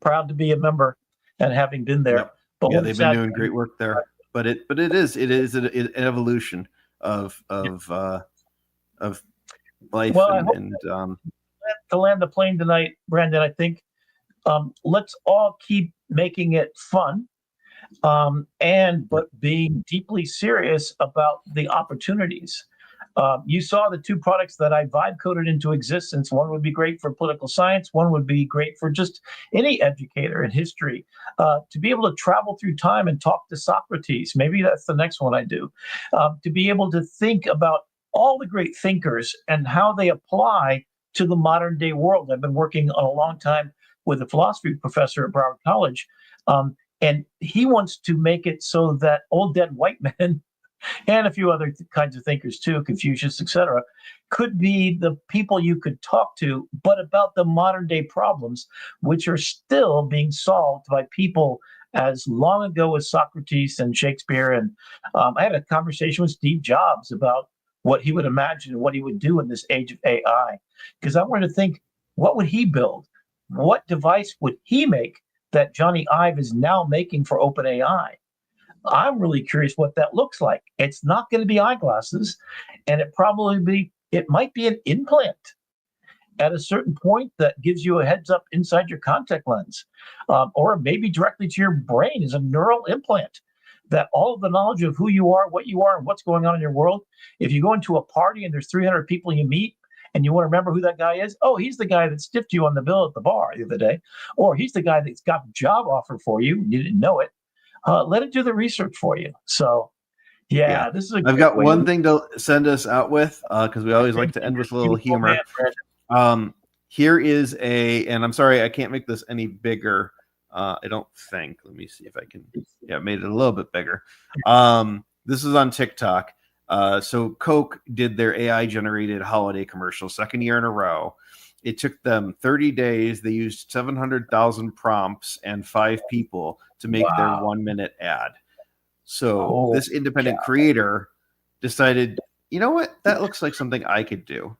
proud to be a member and having been there. Yep. But yeah, they've been doing great work there. But it is an evolution of life. Well, and to land the plane tonight, Brandon, I think let's all keep making it fun, but being deeply serious about the opportunities. You saw the 2 products that I vibe coded into existence. One would be great for political science. One would be great for just any educator in history, to be able to travel through time and talk to Socrates. Maybe that's the next one I do. To be able to think about all the great thinkers and how they apply to the modern day world. I've been working a long time with a philosophy professor at Broward College, and he wants to make it so that old dead white men and a few other kinds of thinkers too, Confucius, etc., could be the people you could talk to, but about the modern day problems, which are still being solved by people as long ago as Socrates and Shakespeare. And I had a conversation with Steve Jobs about what he would imagine and what he would do in this age of AI, because I wanted to think, what would he build? What device would he make that Johnny Ive is now making for OpenAI? I'm really curious what that looks like. It's not going to be eyeglasses, and it might be an implant at a certain point that gives you a heads up inside your contact lens, or maybe directly to your brain as a neural implant, that all of the knowledge of who you are, and what's going on in your world. If you go into a party and there's 300 people you meet and you want to remember who that guy is, oh, he's the guy that stiffed you on the bill at the bar the other day, or he's the guy that's got a job offer for you, you didn't know it. Let it do the research for you. So, yeah. This is. I've got one thing to send us out with, because we always like to end with a little humor. Here is and I'm sorry I can't make this any bigger, I don't think. Let me see if I can. Yeah, made it a little bit bigger. This is on TikTok. So Coke did their AI generated holiday commercial, second year in a row. It took them 30 days. They used 700,000 prompts and 5 people to make their 1-minute ad. So this independent creator decided, you know what? That looks like something I could do.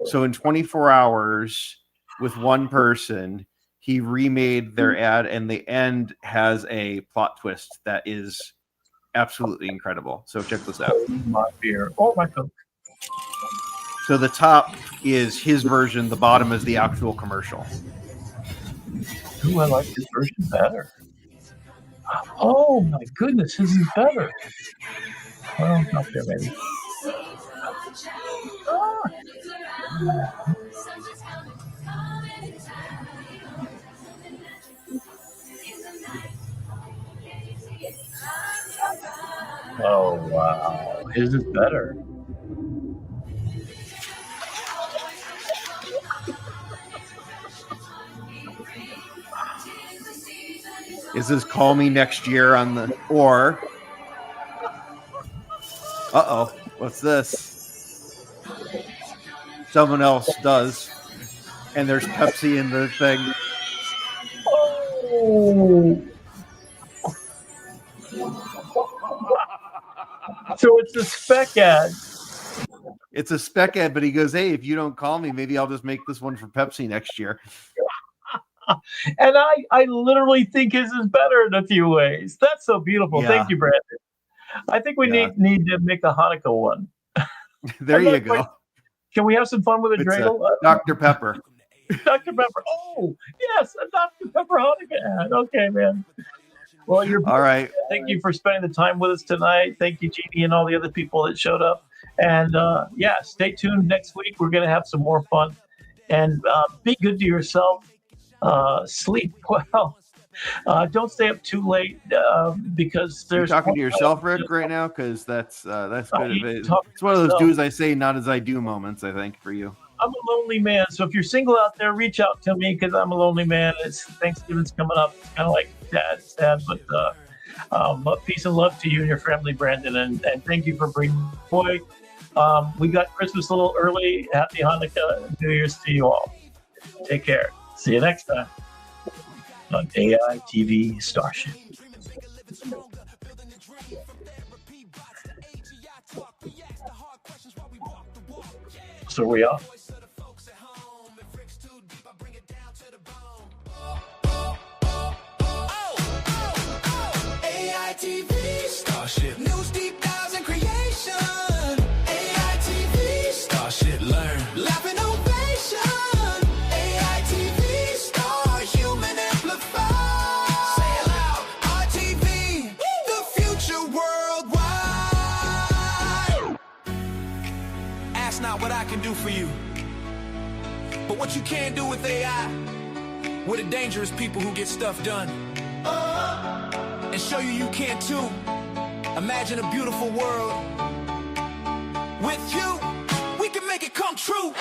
So in 24 hours with one person, he remade their ad, and the end has a plot twist that is absolutely incredible. So check this out. My beer. Oh, my Coke. So the top is his version. The bottom is the actual commercial. Ooh, I like this version better. Oh, my goodness. This is better. Well, not there, maybe. Oh, wow. His is better. Is this call me next year on the, or, uh-oh, what's this? Someone else does. And there's Pepsi in the thing. Oh. So it's a spec ad. It's a spec ad, but he goes, hey, if you don't call me, maybe I'll just make this one for Pepsi next year. And I literally think his is better in a few ways. That's so beautiful. Yeah. Thank you, Brandon. I think we need to make a Hanukkah one. There you go. Can we have some fun with a It's dreidel? Dr. Pepper. Dr. Pepper. Oh, yes, a Dr. Pepper Hanukkah ad. Okay, man. Well, you're all right. Thank you for spending the time with us tonight. Thank you, Jeannie, and all the other people that showed up. And yeah, stay tuned next week. We're going to have some more fun. And be good to yourself. Sleep well. Don't stay up too late because there's. You're talking to yourself, Rick, right now, because that's good. It's one of those "do as I say, not as I do" moments. I think for you. I'm a lonely man, so if you're single out there, reach out to me because I'm a lonely man. It's Thanksgiving's coming up. It's kind of like sad, but peace and love to you and your family, Brandon, and thank you for bringing joy. We got Christmas a little early. Happy Hanukkah and New Year's to you all. Take care. See you next time on AI TV Starship. So we are. AI TV Starship. News deep dives and creation. AI TV Starship. Learn. Laugh innovation. AI TV Star. Human amplified. Say it loud. RTV. The future worldwide. Ask not what I can do for you, but what you can do with AI. We're the dangerous people who get stuff done. And show you can too. Imagine a beautiful world. With you, we can make it come true.